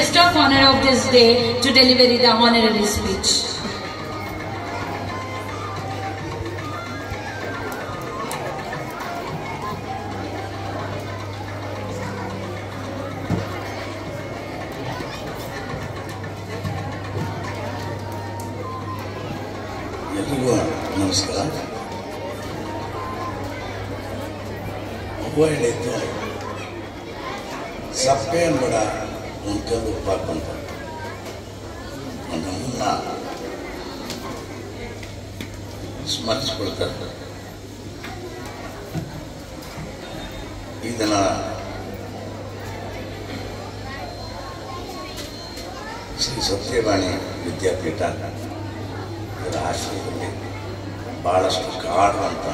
guest of honor of this day to deliver the honorary speech. ಎಲ್ರಿಗೂ ನಮಸ್ಕಾರ. ಹೂವು ಹೇಳಿದ್ದು ಸಪ್ಪೆ ಅನ್ಬೇಡ ಉಣ್ಕೊಂಡು ಉಪ್ಪಾಕೊಂತ ನಮ್ಮನ್ನ ಸ್ಮರಿಸ್ಕೊಳ್ತಾರೆ. ಇದನ್ನ ಶ್ರೀ ಸತ್ಯವಾಣಿ ವಿದ್ಯಾಪೀಠ ಇದರ ಆಶ್ರಯದಲ್ಲಿ ಭಾಳಷ್ಟು ಕಾಡುವಂಥ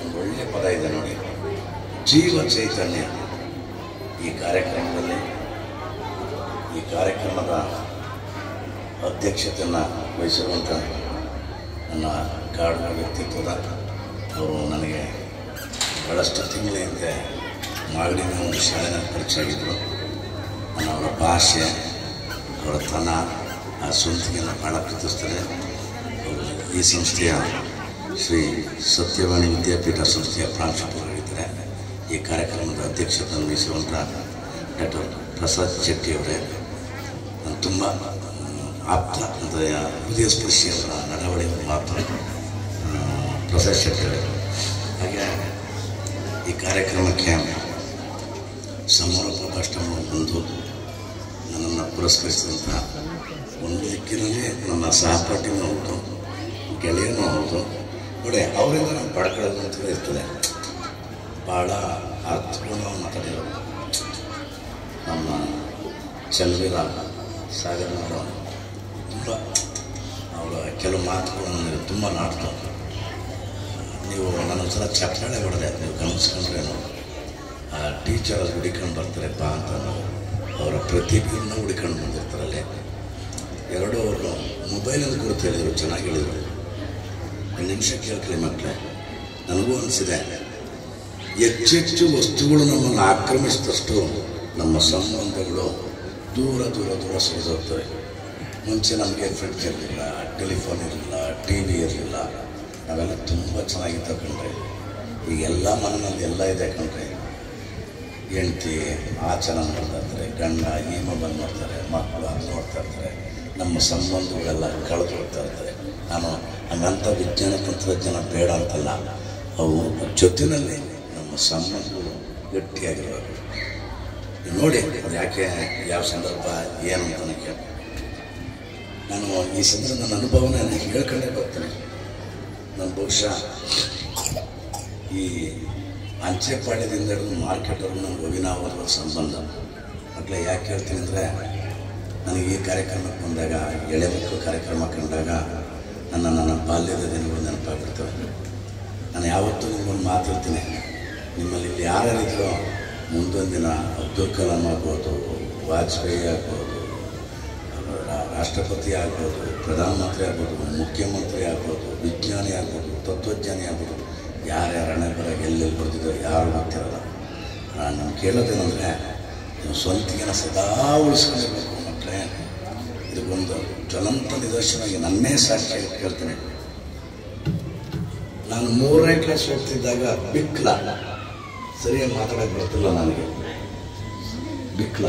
ಒಂದು ಒಳ್ಳೆಯ ಪದ ಇದೆ ನೋಡಿ, ಜೀವ ಚೈತನ್ಯ. ಈ ಕಾರ್ಯಕ್ರಮದಲ್ಲಿ ಈ ಕಾರ್ಯಕ್ರಮದ ಅಧ್ಯಕ್ಷತೆಯನ್ನು ವಹಿಸಿರುವಂಥ ನನ್ನ ಕಾಡಿನ ವ್ಯಕ್ತಿತ್ವದ ಅವರು ನನಗೆ ಭಾಳಷ್ಟು ತಿಂಗಳ ಹಿಂದೆ ಮಾಗಡಿನ ಒಂದು ಶಾಲೆನ ಪರಿಚಯ ಆಗಿದ್ದರು. ನಾನು ಅವರ ಭಾಷೆ, ಅವರ ತನ, ಆ ಸ್ವಂತಿಗೆಯನ್ನು ಭಾಳ ಪ್ರೀತಿಸ್ತಾರೆ. ಈ ಸಂಸ್ಥೆಯ ಶ್ರೀ ಸತ್ಯವಾಣಿ ವಿದ್ಯಾಪೀಠ ಸಂಸ್ಥೆಯ ಪ್ರಾಂಶುಪಾಲರಾಗಿದ್ದಾರೆ. ಈ ಕಾರ್ಯಕ್ರಮದ ಅಧ್ಯಕ್ಷತೆಯನ್ನು ವಹಿಸುವಂಥ ಡಾಕ್ಟರ್ ಪ್ರಸಾದ್ ಶೆಟ್ಟಿ ಅವರೇ, ನಾನು ತುಂಬ ಆಪ್ತ ಅಂತ ಹೃದಯ ಸ್ಪರ್ಶಿಯವರ ನಡವಳಿಕೆ ಮಾತ್ರ ಪ್ರಸಾದ್ ಶೆಟ್ಟಿ ಅವರೇ. ಹಾಗೆ ಈ ಕಾರ್ಯಕ್ರಮಕ್ಕೆ ಸಮಾರೋಪ ಭಾಷಣ ಬಂದು ನನ್ನನ್ನು ಪುರಸ್ಕರಿಸಿದಂಥ ಒಂದು ದಿಕ್ಕಿನಲ್ಲಿ ನನ್ನ ಸಹಪಾಠಿನೂ ಹೌದು, ಗೆಳೆಯನೂ ಹೌದು. ನೋಡಿ, ಅವರಿಂದ ನಾನು ಪಡ್ಕೊಳ್ಳೋದು ಅಂತ ಇರ್ತದೆ. ಭಾಳ ಅರ್ಥಪೂರ್ಣವಾಗಿ ಮಾತಾಡಿರೋದು ನಮ್ಮ ಚಲವೀರ ಸಾಗರನವರು ತುಂಬ ಅವರ ಕೆಲವು ಮಾತುಗಳು ನನಗೆ ತುಂಬ ನಾಟ್ತು. ನೀವು ನನ್ನೊಂದ್ಸಲ ಚಪ್ಪಾಳೆ ಹೊಡೆದೆ, ನೀವು ಗಮನಿಸ್ಕೊಂಡ್ರೇನು ಆ ಟೀಚರ್ ಅದು ಹುಡಿಕೊಂಡು ಬರ್ತಾರೆಪ್ಪ ಅಂತ ಅವರ ಪ್ರತಿಭೆಯನ್ನು ಹುಡಿಕೊಂಡು ಬಂದಿರ್ತಾರಲ್ಲೇ. ಎರಡೂ ಅವರು ಮೊಬೈಲಲ್ಲಿ ಕುರಿತು ಹೇಳಿದರು, ಚೆನ್ನಾಗಿ ಹೇಳಿದರು. ಒಂದು ನಿಮಿಷ ಕೇಳ್ಕೊಳ್ಳಿ ಮಕ್ಕಳೇ. ನನಗೂ ಅನಿಸಿದೆ, ಹೆಚ್ಚೆಚ್ಚು ವಸ್ತುಗಳು ನಮ್ಮನ್ನು ಆಕ್ರಮಿಸಿದಷ್ಟು ನಮ್ಮ ಸಂಬಂಧಗಳು ದೂರ ದೂರ ದೂರ ಸರಿದೋಗ್ತವೆ. ಮುಂಚೆ ನಮಗೆ ಫ್ರೆಂಡ್ಸ್ ಇರಲಿಲ್ಲ, ಟೆಲಿಫೋನ್ ಇರಲಿಲ್ಲ, ಟಿ ವಿ ಇರಲಿಲ್ಲ, ನಾವೆಲ್ಲ ತುಂಬ ಚೆನ್ನಾಗಿತ್ತು ಕಣ್ರೆ. ಈಗೆಲ್ಲ ಮನೆಯಲ್ಲಿ ಎಲ್ಲ ಇದೆ ಕಣ್ರೆ. ಹೆಂಡ್ತಿ ಆ ಚೆನ್ನಾಗಿ ನೋಡ್ತಾ ಇರ್ತಾರೆ, ಗಂಡ ಈ ಮೊಬೈಲ್ ನೋಡ್ತಾರೆ, ಮಕ್ಕಳು ಅದು ನೋಡ್ತಾ ಇರ್ತಾರೆ. ನಮ್ಮ ಸಂಬಂಧಗಳೆಲ್ಲ ಕಳೆದು ಹೋಗ್ತಾ ಇರ್ತಾರೆ. ನಾನು ಹಂಗಂಥ ವಿಜ್ಞಾನ ತಂತ್ರಜ್ಞಾನ ಬೇಡ ಅಂತಲ್ಲ, ಅವು ಜೊತೆಯಲ್ಲಿ ನಮ್ಮ ಸಂಬಂಧಗಳು ಗಟ್ಟಿಯಾಗಿರಬೇಕು. ನೋಡಿ, ಅದು ಯಾಕೆ, ಯಾವ ಸಂದರ್ಭ ಏನು ಅಂತ ನನಗೆ ನಾನು ಈ ಸಂದರ್ಭ ನನ್ನ ಅನುಭವನ ಹೇಳ್ಕೊಂಡೇ ಬರ್ತೀನಿ. ನಾನು ಬಹುಶಃ ಈ ಅಂಚೆಪಾಳ್ಯದಿಂದ ಹಿಡಿದು ಮಾರ್ಕೆಟ್ವರೆಗೂ ನನಗೆ ಅವಿನಾಭಾವ ಸಂಬಂಧ. ಮಕ್ಕಳೇ ಯಾಕೆ ಹೇಳ್ತೀನಿ ಅಂದರೆ, ನನಗೆ ಈ ಕಾರ್ಯಕ್ರಮಕ್ಕೆ ಬಂದಾಗ, ಎಳೆ ಮಕ್ಕಳು ಕಾರ್ಯಕ್ರಮ ಕಂಡಾಗ ನನ್ನ ಬಾಲ್ಯದ ದಿನಗಳು ನೆನಪಾಗಿರ್ತವೆ. ನಾನು ಯಾವತ್ತೂ ನಿಮ್ಗೊಂದು ಮಾತಾಡ್ತೀನಿ, ನಿಮ್ಮಲ್ಲಿ ಇಲ್ಲಿ ಯಾರ್ಯಾರಿದ್ರೋ ಮುಂದೊಂದು ದಿನ ಅಬ್ದುಲ್ ಕಲಾಂ ಆಗ್ಬೋದು, ವಾಜಪೇಯಿ ಆಗ್ಬೋದು, ರಾಷ್ಟ್ರಪತಿ ಆಗ್ಬೋದು, ಪ್ರಧಾನಮಂತ್ರಿ ಆಗ್ಬೋದು, ಮುಖ್ಯಮಂತ್ರಿ ಆಗ್ಬೋದು, ವಿಜ್ಞಾನಿ ಆಗ್ಬೋದು, ತತ್ವಜ್ಞಾನಿ ಆಗ್ಬೋದು, ಯಾರ್ಯಾರು ಹಣೆ ಬರೋಕೆ ಎಲ್ಲೆಲ್ಲಿ ಬರ್ತಿದ್ರು ಯಾರು ಗೊತ್ತಿರಲ್ಲ. ನಾನು ಕೇಳೋದೇನೆಂದರೆ, ನೀವು ಸ್ವಂತಿಗೆನ ಸದಾ ಉಳಿಸ್ಕೊಂಡಿರ್ಬೇಕು ಮಕ್ಕಳೇ. ಇದಕ್ಕೊಂದು ಜ್ವಲಂತ ನಿದರ್ಶನವಾಗಿ ನನ್ನೇ ಸಾಕ್ಷಿಯಾಗಿ ಕೇಳ್ತೀನಿ. ನಾನು 3ನೇ ಕ್ಲಾಸ್ ಓದ್ತಿದ್ದಾಗ ಬಿಕ್ಲ, ಸರಿಯಾಗಿ ಮಾತಾಡೋಕ್ಕೆ ಬರ್ತಿಲ್ಲ ನನಗೆ, ಬಿಕ್ಲ.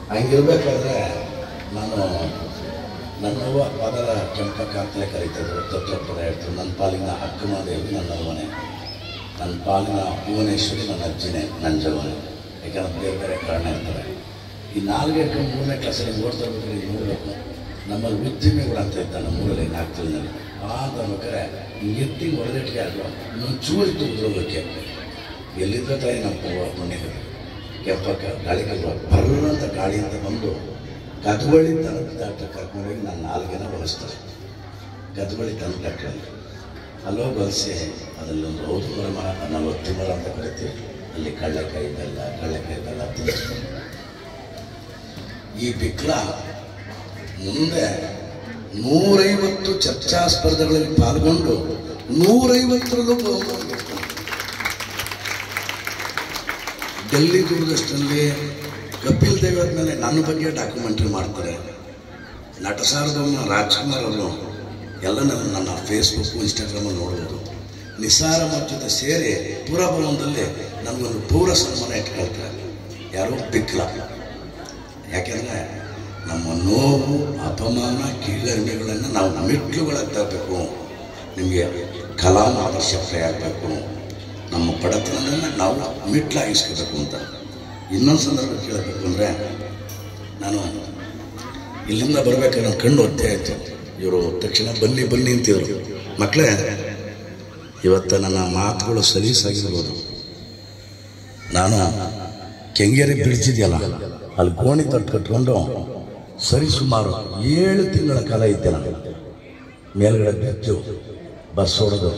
ಹಂಗಿರ್ಬೇಕಾದ್ರೆ ನಾನು ನನ್ನವ್ವ ಪದರ ಕೆಂಪಕ್ಕ ಅಂತಲೇ ಕರೀತಿದ್ರು, ತತ್ವಪದ ಹೇಳ್ತಿದ್ರು. ನನ್ನ ಪಾಲಿನ ಅಕ್ಕಮಹಾದೇವಿ ನನ್ನ ಮನೆ, ನನ್ನ ಪಾಲಿನ ಭುವನೇಶ್ವರಿ ನನ್ನ ಅಜ್ಜಿನೇ, ನಂಜಮ್ಮನೆ. ಯಾಕಂದ್ರೆ ಬೇರೆ ಬೇರೆ ಕಾರಣ ಇರ್ತಾರೆ. ಈ 4ನೇ 3ನೇ ಕ್ಲಾಸಲ್ಲಿ ಓಡ್ತಾ ಇರ್ಬೇಕಾದ್ರೆ ನೋಡಬೇಕು, ನಮ್ಮಲ್ಲಿ ಉದ್ದಿಮೆಗಳು ಅಂತ ಇರ್ತಾರೆ ನಮ್ಮೂರಲ್ಲಿ 4 ತಿಂಗಳಲ್ಲಿ. ಬೇಕಾದ್ರೆ ಎತ್ತಿ ಹೊಡೆದಿಟ್ಟಿಗೆ ಆಗೋ ಇನ್ನೊಂದು ಚೂರಿತ್ತು ಉದ್ರೋಗಕ್ಕೆ. ಎಲ್ಲಿದ್ದ ತಾಯಿ ನಮ್ಮ ಮನೆಗೆ ಕೆಂಪಕ್ಕ ಗಾಳಿ ಬರ್ರಂತ ಗಾಳಿಯಿಂದ ಬಂದು ಗದ್ಬಳ್ಳಿ ತನಕ ಡಾಕ್ಟರ್ ಕರ್ಕೊಂಡೋಗಿ ನನ್ನ 4 ಬಳಸ್ತಾರೆ. ಗದ್ಬಳ್ಳಿ ತನಕ ಡಾಕ್ಟ್ರಲ್ಲಿ ಅಲ್ಲೋಗಿ ಬಳಸಿ ಅದರಲ್ಲೊಂದು ಔಷಧ ಮರ, 40 ಮರ ಅಂತ ಕರಿತೀವಿ. ಅಲ್ಲಿ ಕಳ್ಳೆಕಾಯಿ ಬೆಲ್ಲ ತಿನ್ನಿಸ್ತಾರೆ. ಈ ಬಿಕ್ಲ ಮುಂದೆ 150 ಚರ್ಚಾ ಸ್ಪರ್ಧೆಗಳಲ್ಲಿ ಪಾಲ್ಗೊಂಡು 150ರಲ್ಲೂ ಬಹುಮಾನ ಗೆದ್ಕೊಂಡು ಡೆಲ್ಲಿ ದೂರದರ್ಶನಲ್ಲಿ ಕಪಿಲ್ ದೇವ್ ಆದಮೇಲೆ ನನ್ನ ಬಗ್ಗೆ ಡಾಕ್ಯುಮೆಂಟ್ರಿ ಮಾಡ್ತಾರೆ. ನಟ ಸಾರ್ವಭೌಮ ರಾಜ್ಕುಮಾರ್ ಅವರು ಎಲ್ಲ ನನ್ನ ಫೇಸ್ಬುಕ್ ಇನ್ಸ್ಟಾಗ್ರಾಮಲ್ಲಿ ನೋಡ್ಬೋದು. ನಿಸಾರ್ ಅಹಮದ್ ಜೊತೆ ಸೇರಿ ಪುರಭವನದಲ್ಲಿ ನನಗೊಂದು ಪೌರ ಸನ್ಮಾನ ಇಟ್ಕೊಳ್ತಾರೆ. ಯಾರು ಬಿಕ್ಲ. ಯಾಕೆಂದರೆ ನಮ್ಮ ನೋವು, ಅಪಮಾನ, ಕೀಳರಿಮೆಗಳನ್ನು ನಾವು ಮೆಟ್ಲುಗಳಾಗಿ ತರಬೇಕು. ನಿಮಗೆ ಕಲಾ ಆದರ್ಶಪ್ರಾಯ ಆಗಬೇಕು. ನಮ್ಮ ಬಡತನವನ್ನು ನಾವು ಮೆಟ್ಲಾಗಿಸ್ಕೋಬೇಕು ಅಂತ. ಇನ್ನೊಂದು ಸಂದರ್ಭ ಕೇಳಬೇಕು ಅಂದರೆ, ನಾನು ಇಲ್ಲಿಂದ ಬರ್ಬೇಕಾದ್ರೆ ನನ್ನ ಕಣ್ಣು ಒತ್ತೆ ಆಯಿತು. ಇವರು ತಕ್ಷಣ ಬನ್ನಿ ಬನ್ನಿ ಅಂತಿದ್ರು. ಮಕ್ಕಳೇ, ಇವತ್ತು ನನ್ನ ಮಾತುಗಳು ಸಲೀಸಾಗಿರ್ಬೋದು. ನಾನು ಕೆಂಗೇರಿ ಬ್ರಿಡ್ಜ್ ಇದೆಯಲ್ಲ, ಅಲ್ಲಿ ಗೋಣಿ ತಟ್ಟು ಕಟ್ಕೊಂಡು ಸರಿಸುಮಾರು 7 ತಿಂಗಳ ಕಾಲ ಇದ್ದೆ. ನಾನು ಮೇಲ್ಗಡೆ ಬ್ರಿಡ್ಜು ಬಸ್ ಹೊಡೆದು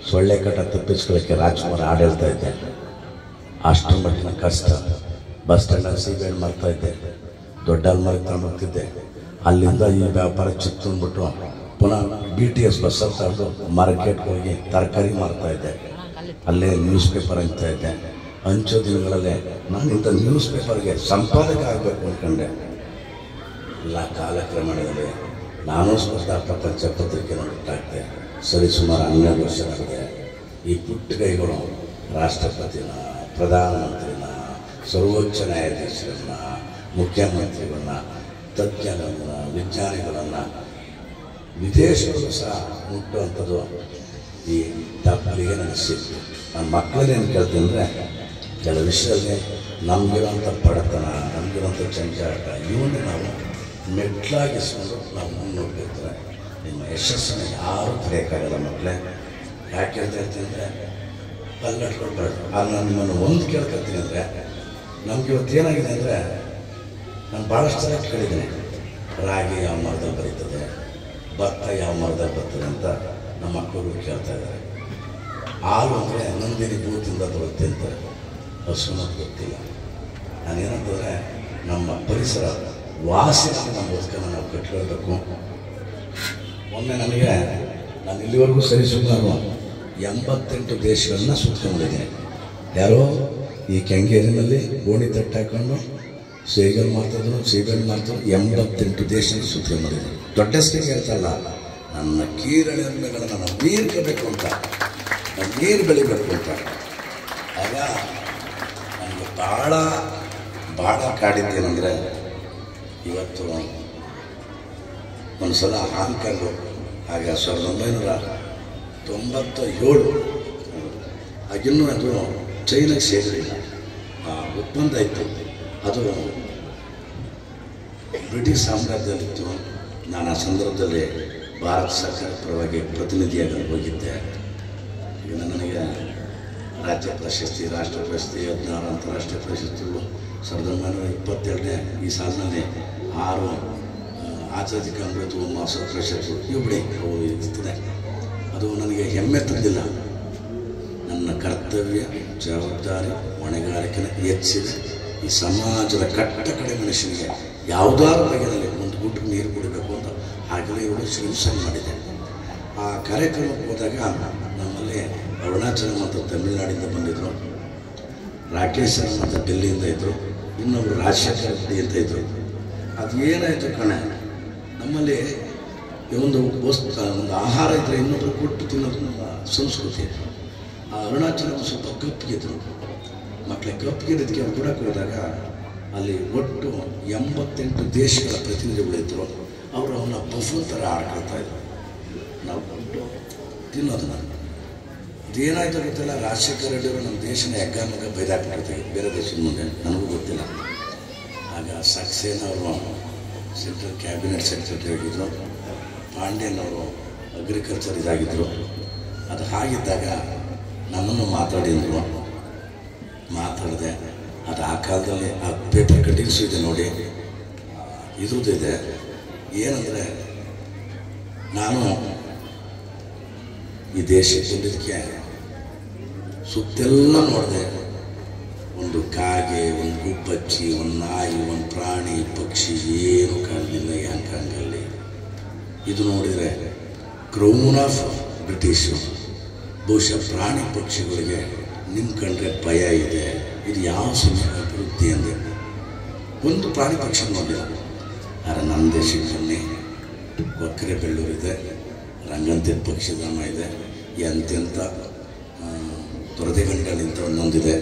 ಸೊಳ್ಳೆ ಕಟ್ಟ ತಪ್ಪಿಸ್ಕೊಳ್ಳೋಕ್ಕೆ ರಾಜ್ಕುಮಾರ್ ಹಾಡು ಹೇಳ್ತಾ ಇದ್ದೆ. ಅಷ್ಟರ ಮಟ್ಟಿನ ಕಷ್ಟ. ಬಸ್ ಸ್ಟ್ಯಾಂಡಲ್ಲಿ ಸೀಬೆಹಣ್ಣು ಮಾರ್ತಾ ಇದ್ದೆ, ದೊಡ್ಡ ಅಲ್ಮಾರಿ ತಗೊಂಡು ಹೋಗ್ತಿದ್ದೆ. ಅಲ್ಲಿಂದ ಈ ವ್ಯಾಪಾರ ಚಿಕ್ಕಂದ್ಬಿಟ್ಟು ಪುನಃ BTS ಬಸ್ಸಲ್ಲಿ ತಗೊಂಡು ಮಾರ್ಕೆಟ್ಗೆ ಹೋಗಿ ತರಕಾರಿ ಮಾರ್ತಾ ಇದ್ದೆ. ಅಲ್ಲೇ ನ್ಯೂಸ್ ಪೇಪರ್ ಹಂಚ್ತಾ ಇದ್ದೆ. ಹಂಚೋ ದಿನಗಳಲ್ಲೇ ನಾನಿಂದ ನ್ಯೂಸ್ ಪೇಪರ್ಗೆ ಸಂಪಾದಕ ಆಗಬೇಕು ಅಂದ್ಕೊಂಡೆ. ಇಲ್ಲ, ಕಾಲಕ್ರಮಣದಲ್ಲಿ ನಾನು ಸ್ಪರ್ಧಾ ಪ್ರಪಂಚ ಪತ್ರಿಕೆ ನೋಡಿಟ್ಟಾಗ್ತೆ. ಸರಿಸುಮಾರು 12 ವರ್ಷ ನಡೆದೆ. ಈ ಪುಟ್ಟಗೈಗಳು ರಾಷ್ಟ್ರಪತಿನ, ಪ್ರಧಾನಮಂತ್ರಿನ, ಸರ್ವೋಚ್ಚ ನ್ಯಾಯಾಧೀಶರನ್ನ, ಮುಖ್ಯಮಂತ್ರಿಗಳನ್ನ, ತಜ್ಞರನ್ನ, ವಿಜ್ಞಾನಿಗಳನ್ನು, ವಿದೇಶಗಳು ಸಹ ಮುಟ್ಟುವಂಥದ್ದು ಈ ತಪ್ಪಲಿಗೆ ನನಗೆ ಸಿಕ್ತು. ನನ್ನ ಮಕ್ಕಳನ್ನೇನು ಕೇಳ್ತೀನಿ ಅಂದರೆ, ಕೆಲವು ವಿಷಯದಲ್ಲಿ ನಮಗಿರೋಂಥ ಬಡತನ, ನಮಗಿರೋಂಥ ಜಂಜಾಟ, ಇವನ್ನೇ ನಾವು ಮೆಟ್ಲಾಗಿಸ್ಕೊಂಡು ನಾವು ಮುನ್ನೋಡ್ಬೇಕಾದ್ರೆ ನಿಮ್ಮ ಯಶಸ್ಸನ್ನು ಯಾರೂ ತಡೆಯೋಕ್ಕಾಗಲ್ಲ ಮಕ್ಕಳೇ. ಯಾಕೆ ಅಂತ ಹೇಳ್ತೀನಿ ಅಂದರೆ, ಕಲ್ಲಟ್ಕೊಳ್ಬೇಡ. ಆಗ ನಾನು ನಿಮ್ಮನ್ನು ಒಂದು ಕೇಳ್ಕೊಳ್ತೀನಿ ಅಂದರೆ, ನಮ್ಗೆ ಇವತ್ತು ಏನಾಗಿದೆ ಅಂದರೆ, ನಾನು ಭಾಳಷ್ಟು ಸಲ ಕೇಳಿದ್ದೀನಿ, ರಾಗಿ ಯಾವ ಮರದಲ್ಲಿ ಬರೀತದೆ, ಭತ್ತ ಯಾವ ಮರದಲ್ಲಿ ಬರ್ತದೆ ಅಂತ ನಮ್ಮ ಮಕ್ಕಳು ಕೇಳ್ತಾ ಇದ್ದಾರೆ. ಹಾಲು ಅಂದರೆ ನಂದಿನಿ ಬೂತಿಂದ ಬರುತ್ತೆ ಅಂತಾರೆ. ಹಸು ನಮ್ಗೆ ಗೊತ್ತಿಲ್ಲ. ನಾನೇನಂತಂದರೆ, ನಮ್ಮ ಪರಿಸರ ವಾಸನೆ ನಮ್ಮ ಬದುಕನ್ನು ನಾವು ಕಟ್ಕೊಳ್ಬೇಕು. ಒಮ್ಮೆ ನಾನು ಇಲ್ಲಿವರೆಗೂ ಸರಿಸುಮಾರು 88 ದೇಶಗಳನ್ನ ಸುತ್ಕೊಂಡಿದ್ದೀನಿ. ಯಾರೋ ಈ ಕೆಂಗೇರಿನಲ್ಲಿ ಗೋಣಿ ತಟ್ಟು ಹಾಕೊಂಡು ಸೇಗಲ್ ಮಾಡ್ತಿದ್ರು, ಸೀಬೆಹಣ್ಣು ಮಾಡ್ತಿದ್ರು. 88 ದೇಶ ಸುತ್ಕೊಂಡಿದ್ದೀನಿ. ದೊಡ್ಡಸ್ತಿಗೆ ಹೇಳ್ತಲ್ಲ, ನನ್ನ ಕೀರಳಿಮೆಗಳನ್ನು ನಾವು ನೀರ್ಕೋಬೇಕು ಅಂತ, ನಾವು ನೀರು ಬೆಳಿಬೇಕು ಅಂತ. ಆಗ ನನಗೆ ಭಾಳ ಕಾಡಿದ್ದೇನೆಂದರೆ, ಇವತ್ತು ಒಂದು ಸಲ ಹಾಂಗ್ಕಾಂಗು, ಆಗ 1997 ಆಗಿನ್ನೂ ಅದು ಚೈನಾಗೆ ಸೇರಲಿಲ್ಲ. ಆ ಒಪ್ಪಂದ ಇತ್ತು, ಅದು ಬ್ರಿಟಿಷ್ ಸಾಮ್ರಾಜ್ಯದಲ್ಲಿತ್ತು. ನಾನು ಆ ಸಂದರ್ಭದಲ್ಲಿ ಭಾರತ ಸರ್ಕಾರ ಪರವಾಗಿ ಪ್ರತಿನಿಧಿಯಾಗಿ ಹೋಗಿದ್ದೆ. ಈಗ ನನಗೆ ರಾಜ್ಯ ಪ್ರಶಸ್ತಿ, ರಾಷ್ಟ್ರ ಪ್ರಶಸ್ತಿ, 16 ಅಂತಾರಾಷ್ಟ್ರೀಯ ಪ್ರಶಸ್ತಿಗಳು, 1922ನೇ ಈ ಸಾಲಿನಲ್ಲಿ 6 ಆಜಾದಿ ಕಾ ಅಮೃತ ಮಹೋತ್ಸವ ಪ್ರಶಸ್ತಿ ಅವು ಇರ್ತದೆ. ಅದು ನನಗೆ ಹೆಮ್ಮೆ ತಂದಿಲ್ಲ. ನನ್ನ ಕರ್ತವ್ಯ, ಜವಾಬ್ದಾರಿ, ಹೊಣೆಗಾರಿಕೆನ ಹೆಚ್ಚಿದೆ. ಈ ಸಮಾಜದ ಕಟ್ಟ ಕಡೆ ಮನುಷ್ಯನಿಗೆ ಯಾವುದಾದ್ರು ಬಗೆಯಲ್ಲಿ ಒಂದು ಗುಟ್ಟಿಗೆ ನೀರು ಕುಡಿಬೇಕು ಅಂತ ಆಗಲೇ ಇವಳು ಶ್ರೀಸನ್ ಮಾಡಿದೆ. ಆ ಕಾರ್ಯಕ್ರಮಕ್ಕೆ ಹೋದಾಗ ನಮ್ಮಲ್ಲಿ ಅರುಣಾಚಲ ಮತ್ತು ತಮಿಳುನಾಡಿಂದ ಬಂದಿದ್ದರು, ರಾಕೇಶ್ ಅಂತ ಡೆಲ್ಲಿಯಿಂದ ಇದ್ದರು, ಇನ್ನೊಬ್ಬರು ರಾಜಶೇಖರ್ ರೆಡ್ಡಿ ಅಂತ ಇದ್ದರು. ಅದು ಏನಾಯಿತು ಕಣೆ, ನಮ್ಮಲ್ಲಿ ಒಂದು ಆಹಾರ ಇದ್ದರೆ ಇನ್ನೊಬ್ಬರು ಕೊಟ್ಟು ತಿನ್ನೋದು ನಮ್ಮ ಸಂಸ್ಕೃತಿ. ಆ ಅರುಣಾಚಲ ಸ್ವಲ್ಪ ಕಪ್ಪಿಗಿದ್ರು. ಮಕ್ಕಳಿಗೆ ಕಪ್ಪಿಗಿದ್ದಕ್ಕೆ ಕೊಡಕ್ಕೆ ಹೋದಾಗ ಅಲ್ಲಿ ಒಟ್ಟು 88 ದೇಶಗಳ ಪ್ರತಿನಿಧಿಗಳಿದ್ದರು. ಅವರು ಅವನ್ನ ಬಫೂನ್ ಥರ ಆಡ್ಕೊಳ್ತಾ ಇದ್ರು. ನಾವು ಕೊಟ್ಟು ತಿನ್ನೋದು. ನಾನು ಇದೇನಾಯ್ತು ಗೊತ್ತಿಲ್ಲ, ರಾಜಶೇಖರ ರೆಡ್ಡಿಯವರು ನಮ್ಮ ದೇಶನ ಹೆಗ್ಗಾಮಗ ಬೈದಾಕ್ಬಿಡ್ತೀವಿ ಬೇರೆ ದೇಶದ ಮುಂದೆ, ನನಗೂ ಗೊತ್ತಿಲ್ಲ. ಆಗ ಸಕ್ಸೇನಾ ಅವರು ಸೆಂಟ್ರಲ್ ಕ್ಯಾಬಿನೆಟ್ ಸೆಕ್ರೆಟರಿ ಆಗಿದ್ದರು, ಪಾಂಡ್ಯನ್ ಅವರು ಅಗ್ರಿಕಲ್ಚರ್ ಇದಾಗಿದ್ದರು. ಅದು ಹಾಗಿದ್ದಾಗ ನನ್ನನ್ನು ಮಾತಾಡಿದೆ. ಅದು ಆ ಕಾಲದಲ್ಲಿ ಆ ಪೇಪರ್ ಕಟ್ಟಿಂಗ್ಸು ಇದೆ ನೋಡಿ, ಇದ್ರದ್ದು ಇದೆ. ಏನಂದರೆ, ನಾನು ಈ ದೇಶಕ್ಕೆ ಬಂದಿದ್ದಕ್ಕೆ ಸುತ್ತೆಲ್ಲ ನೋಡಿದೆ. ಒಂದು ಕಾಗೆ, ಒಂದು ಗುಬ್ಬಚ್ಚಿ, ಒಂದು ನಾಯಿ, ಒಂದು ಪ್ರಾಣಿ, ಪಕ್ಷಿ ಏನು ಕಾಣಲಿಲ್ಲ ಈ ಹಾಂಗ್ಕಾಂಗಲ್ಲಿ. ಇದು ನೋಡಿದರೆ ಕ್ರೌನ್ ಆಫ್ ಬ್ರಿಟಿಷು. ಬಹುಶಃ ಪ್ರಾಣಿ ಪಕ್ಷಿಗಳಿಗೆ ನಿಮ್ಮ ಕಂಡ್ರೆ ಭಯ ಇದೆ. ಇದು ಯಾವ ಸಮಯ ಅಭಿವೃದ್ಧಿ ಅಂದರೆ ಒಂದು ಪ್ರಾಣಿ ಪಕ್ಷಿ ನೋಡಿಲ್ಲ. ಆದರೆ ನಮ್ಮ ದೇಶಕ್ಕೆ ಬನ್ನಿ, ಕೊಕ್ಕರೆ ಬೆಳ್ಳೂರಿದೆ, ರಂಗಂತಿಟ್ಟ ಪಕ್ಷಿಧಾಮ ಇದೆ, ಎಂತೆಂಥ ತೊರದೆಗಂಡಲಿಂತ ಒಂದೊಂದಿದೆ,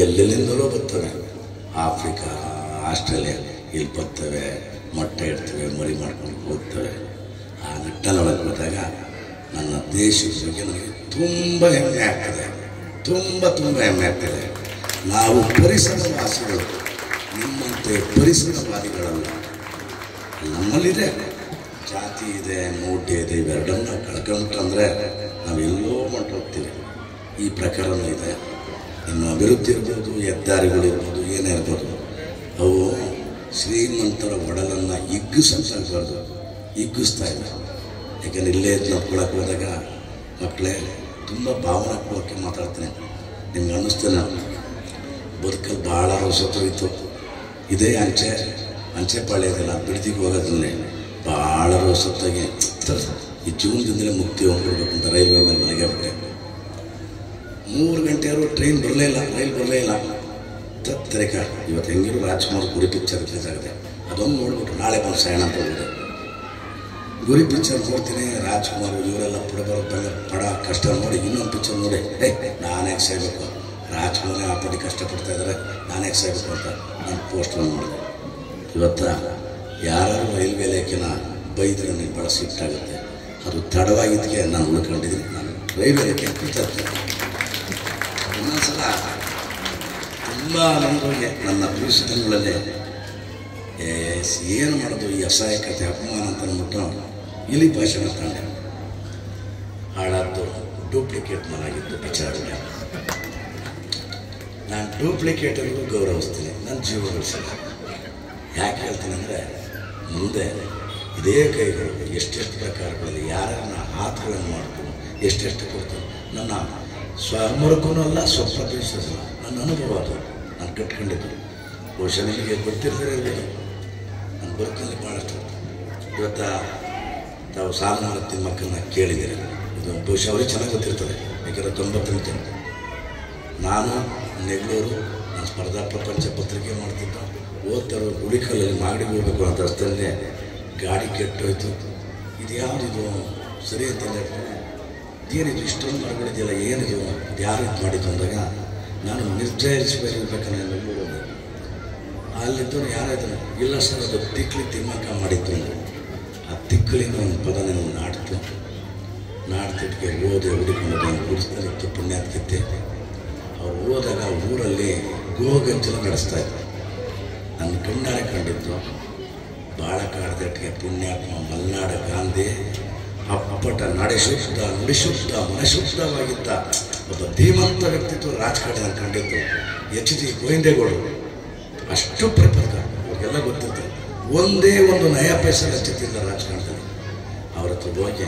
ಎಲ್ಲೆಲ್ಲಿಂದಲೂ ಬರ್ತವೆ. ಆಫ್ರಿಕಾ, ಆಸ್ಟ್ರೇಲಿಯಾ ಇಲ್ಲಿ ಬರ್ತವೆ, ಮೊಟ್ಟೆ ಇಡ್ತವೆ, ಮರಿ ಮಾಡ್ಕೊಂಡು ಹೋಗ್ತವೆ. ಆ ನಿಟ್ಟಿನೊಳಗೆ ಹೋದಾಗ ನನ್ನ ದೇಶದ ಬಗ್ಗೆ ನನಗೆ ತುಂಬ ಹೆಮ್ಮೆ ಆಗ್ತದೆ, ತುಂಬ ಹೆಮ್ಮೆ ಆಗ್ತದೆ. ನಾವು ಪರಿಸರವಾಸಿಗಳು, ನಿಮ್ಮಂತೆ ಪರಿಸರವಾದಿಗಳಲ್ಲ. ನಮ್ಮಲ್ಲಿದೆ ಜಾತಿ ಇದೆ, ಮೌಢ್ಯ ಇದೆ, ಇವೆರಡನ್ನು ಕಳ್ಕೊಂಡ್ರೆ ನಾವೆಲ್ಲೋ ಹೊಂಟೋಗ್ತೀವಿ. ಈ ಪ್ರಕಾರನೂ ಇದೆ. ಇನ್ನು ಅಭಿವೃದ್ಧಿ ಇರ್ಬೋದು, ಹೆದ್ದಾರಿಗಳಿರ್ಬೋದು, ಏನೇ ಇರ್ಬೋದು, ಅವು ಶ್ರೀಮಂತರ ಒಡಲನ್ನು ಹಿಗ್ಗಿಸಬಾರ್ದು, ಹಿಗ್ಗಿಸ್ತಾ ಇಲ್ಲ. ಯಾಕೆಂದರೆ ಇಲ್ಲೇ ನೋಡ್ಕೊಳಕ್ಕೆ ಹೋದಾಗ ಮಕ್ಕಳೇ ತುಂಬ ಭಾವನಾತ್ಮಕವಾಗಿ ಮಾತಾಡ್ತೇನೆ. ನಿಮ್ಗೆ ಅನ್ನಿಸ್ತೇನೆ ಬದುಕಲ್ಲಿ ಭಾಳ ಹೊಸತೋಯ್ತು. ಇದೇ ಅಂಚೆ ಪಾಳ್ಯದಲ್ಲ, ಬಿಡ್ದಿಗೆ ಹೋಗೋದ್ರಲ್ಲೇ ಭಾಳ ಹೊಸತ್ತಾಗಿ ಈ ಜೂನ್ದಿಂದಲೇ ಮುಕ್ತಿ ಹೋಗ್ಬಿಡ್ಬೇಕು ಅಂತ ರೈಲ್ವೆ ಮೇಲೆ ಮನೆಗೆ ಬಿಟ್ಟೆ. 3 ಗಂಟೆ ಆದರೂ ಟ್ರೈನ್ ಬರಲೇ ಇಲ್ಲ, ರೈಲ್ ಬರಲೇ ಇಲ್ಲ. ತತ್ತರಿಕ ಇವತ್ತು ಹೆಂಗಿರು ರಾಜ್ಕುಮಾರ್ ಗುರಿ ಪಿಕ್ಚರ್ ರಿಲೀಸ್ ಆಗಿದೆ, ಅದೊಂದು ನೋಡ್ಬಿಟ್ಟು ನಾಳೆ ಬಂದು ಸಾಯಣ ಅಂತ ಹೋಗಿದೆ. ಗುರಿ ಪಿಕ್ಚರ್ ನೋಡ್ತೀನಿ, ರಾಜ್ಕುಮಾರ್ ಇವರೆಲ್ಲ ಪಡ ಕಷ್ಟ ನೋಡಿ ಇನ್ನೊಂದು ಪಿಕ್ಚರ್ ನೋಡಿ ನಾನೇ ಸಾಯ್ಬೇಕು, ರಾಜ್ಕುಮಾರೇ ಆ ಪಡಿ ಕಷ್ಟಪಡ್ತಾ ಇದ್ದಾರೆ, ನಾನೇ ಸಾಯ್ಬೇಕು ಅಂತ ನಾನು ಪೋಸ್ಟರ್ ಮಾಡಿದೆ. ಇವತ್ತು ಯಾರು ರೈಲ್ವೆ ಇಲಾಖೆನ ಬೈದ್ರೆ ನನಗೆ ಭಾಳ ಸಿಟ್ಟಾಗುತ್ತೆ. ಅದು ತಡವಾಗಿದ್ದಕ್ಕೆ ನಾನು ಉಳ್ಕೊಂಡಿದ್ದೀನಿ. ನಾನು ರೈಲ್ವೆ ಇಲಾಖೆ ಕೃತಜ್ಞ. ಇನ್ನೊಂದ್ಸಲ ತುಂಬ ನನಗೆ ನನ್ನ ದಿವಸಗಳಲ್ಲೇ ಏನು ಮಾಡೋದು ಈ ಅಸಹಾಯಕತೆ ಅಪಮಾನ ಅಂತ ಅಂದ್ಬಿಟ್ಟು ಇಲ್ಲಿ ಭಾಷಣ ತಂದೆ. ಹಾಳಾದ್ದು ಡೂಪ್ಲಿಕೇಟ್ ಮನಾಗಿದ್ದು ವಿಚಾರಣೆ. ನಾನು ಡೂಪ್ಲಿಕೇಟರಿಗೂ ಗೌರವಿಸ್ತೀನಿ, ನನ್ನ ಜೀವ ಉಳಿಸಿಲ್ಲ. ಯಾಕೆ ಹೇಳ್ತೀನಿ ಅಂದರೆ, ಮುಂದೆ ಇದೇ ಕೈಗಳು ಎಷ್ಟೆಷ್ಟು ಪ್ರಕಾರಗಳಲ್ಲಿ ಯಾರನ್ನ ಆತಗಳನ್ನು ಮಾಡ್ಕೊಂಡು ಎಷ್ಟೆಷ್ಟು ಕೊಡ್ತಾರೆ. ನನ್ನ ಸ್ವಮರಕ್ಕೂ ಅಲ್ಲ, ಸ್ವಪ್ರದೇಶಲ್ಲ, ನನ್ನ ಅನುಭವ ಅದು. ನಾನು ಕಟ್ಕೊಂಡಿದ್ದು ಬಹುಶಃ ನಿಮಗೆ ಗೊತ್ತಿರ್ತಾರೆ ಇರ್ಬೋದು. ನನ್ನ ಬದುಕಲ್ಲಿ ಭಾಳಷ್ಟು ಇವತ್ತು ತಾವು ಸಾಲುಮರ ತಿಮ್ಮಕ್ಕನ್ನ ಕೇಳಿದ್ದೀರಿ. ಇದು ಬಹುಶಃ ಅವ್ರಿಗೆ ಚೆನ್ನಾಗಿ ಗೊತ್ತಿರ್ತದೆ, ಯಾಕೆಂದರೆ 98 ಜನ. ನಾನು ನೆಗಳೂರು, ನಾನು ಸ್ಪರ್ಧಾ ಪ್ರಪಂಚ ಪತ್ರಿಕೆ ಮಾಡ್ತಿದ್ದ. ಓದ್ತಾರೋ ಹುಳಿಕಲ್ಲಲ್ಲಿ ಮಾಗಡಿಗೆ ಹೋಗ್ಬೇಕು ಅಂತ ರಸ್ತಲ್ಲೇ ಗಾಡಿ ಕೆಟ್ಟೋಯ್ತು. ಇದು ಯಾವುದಿದು ಸರಿ ಅಂತ ಏನಿದು ಇಷ್ಟೊಂದು ಮರಗಳಿದೆಯಲ್ಲ, ಏನಿದು ಇದು ಯಾರು ಇದು ಮಾಡಿದ್ದು ಅಂದಾಗ ನಾನು ನಿರ್ಜಯಿಸಬೇಕಿರ್ಬೇಕಂದ್ರೆ ನೆಗಳೂರು ಅಲ್ಲಿದ್ದವನು ಯಾರಾಯ್ತಾನೆ, ಇಲ್ಲ ಸರ್ ಅದು ತಿಕ್ಲಿ ತಿಮ್ಮಕ್ಕ ಮಾಡಿದ್ದು ಅಂದರು. ಆ ತಿಕ್ಕಳಿನ ಒಂದು ಪದ ನನಗೆ ನಾಡ್ತಿಟ್ಟಿಗೆ ಓದೆ ಹುಡುಕೊಂಡು ಗುಡಿಸ್ದಲ್ಲಿತ್ತು ಪುಣ್ಯಾತ್ಕಿತ್ತೆ. ಅವ್ರು ಹೋದಾಗ ಊರಲ್ಲಿ ಗೋಗಂಜಲ ನಡೆಸ್ತಾಯಿದ್ರು. ನನ್ನ ಕಣ್ಣಾರೆ ಕಂಡಿದ್ದು. ಭಾಳ ಕಾಡ್ದಟ್ಟಿಗೆ ಪುಣ್ಯಾತ್ಮ ಮಲ್ನಾಡ ಗಾಂಧಿ ಅಪ್ಪಟ ನಡೆಶುದ್ಧ ನುಡಿಶುದ್ಧ ಮನಶುದ್ಧವಾಗಿದ್ದ ಒಬ್ಬ ಧೀಮಂತ ವ್ಯಕ್ತಿತ್ವ ರಾಜಕಾರಣ ಕಂಡಿದ್ದು HD ಗೋವಿಂದೇಗೌಡರು. ಅಷ್ಟು ಪ್ರಪಂಚ ಅವ್ರಿಗೆಲ್ಲ ಗೊತ್ತಿರ್ತದೆ. ಒಂದೇ ಒಂದು ನಯ ಪೈಸೆ ಹಚ್ಚುತ್ತಿಲ್ಲ ರಾಜಕಾರಣದಲ್ಲಿ. ಅವ್ರ ಹತ್ರ ಹೋಗಿ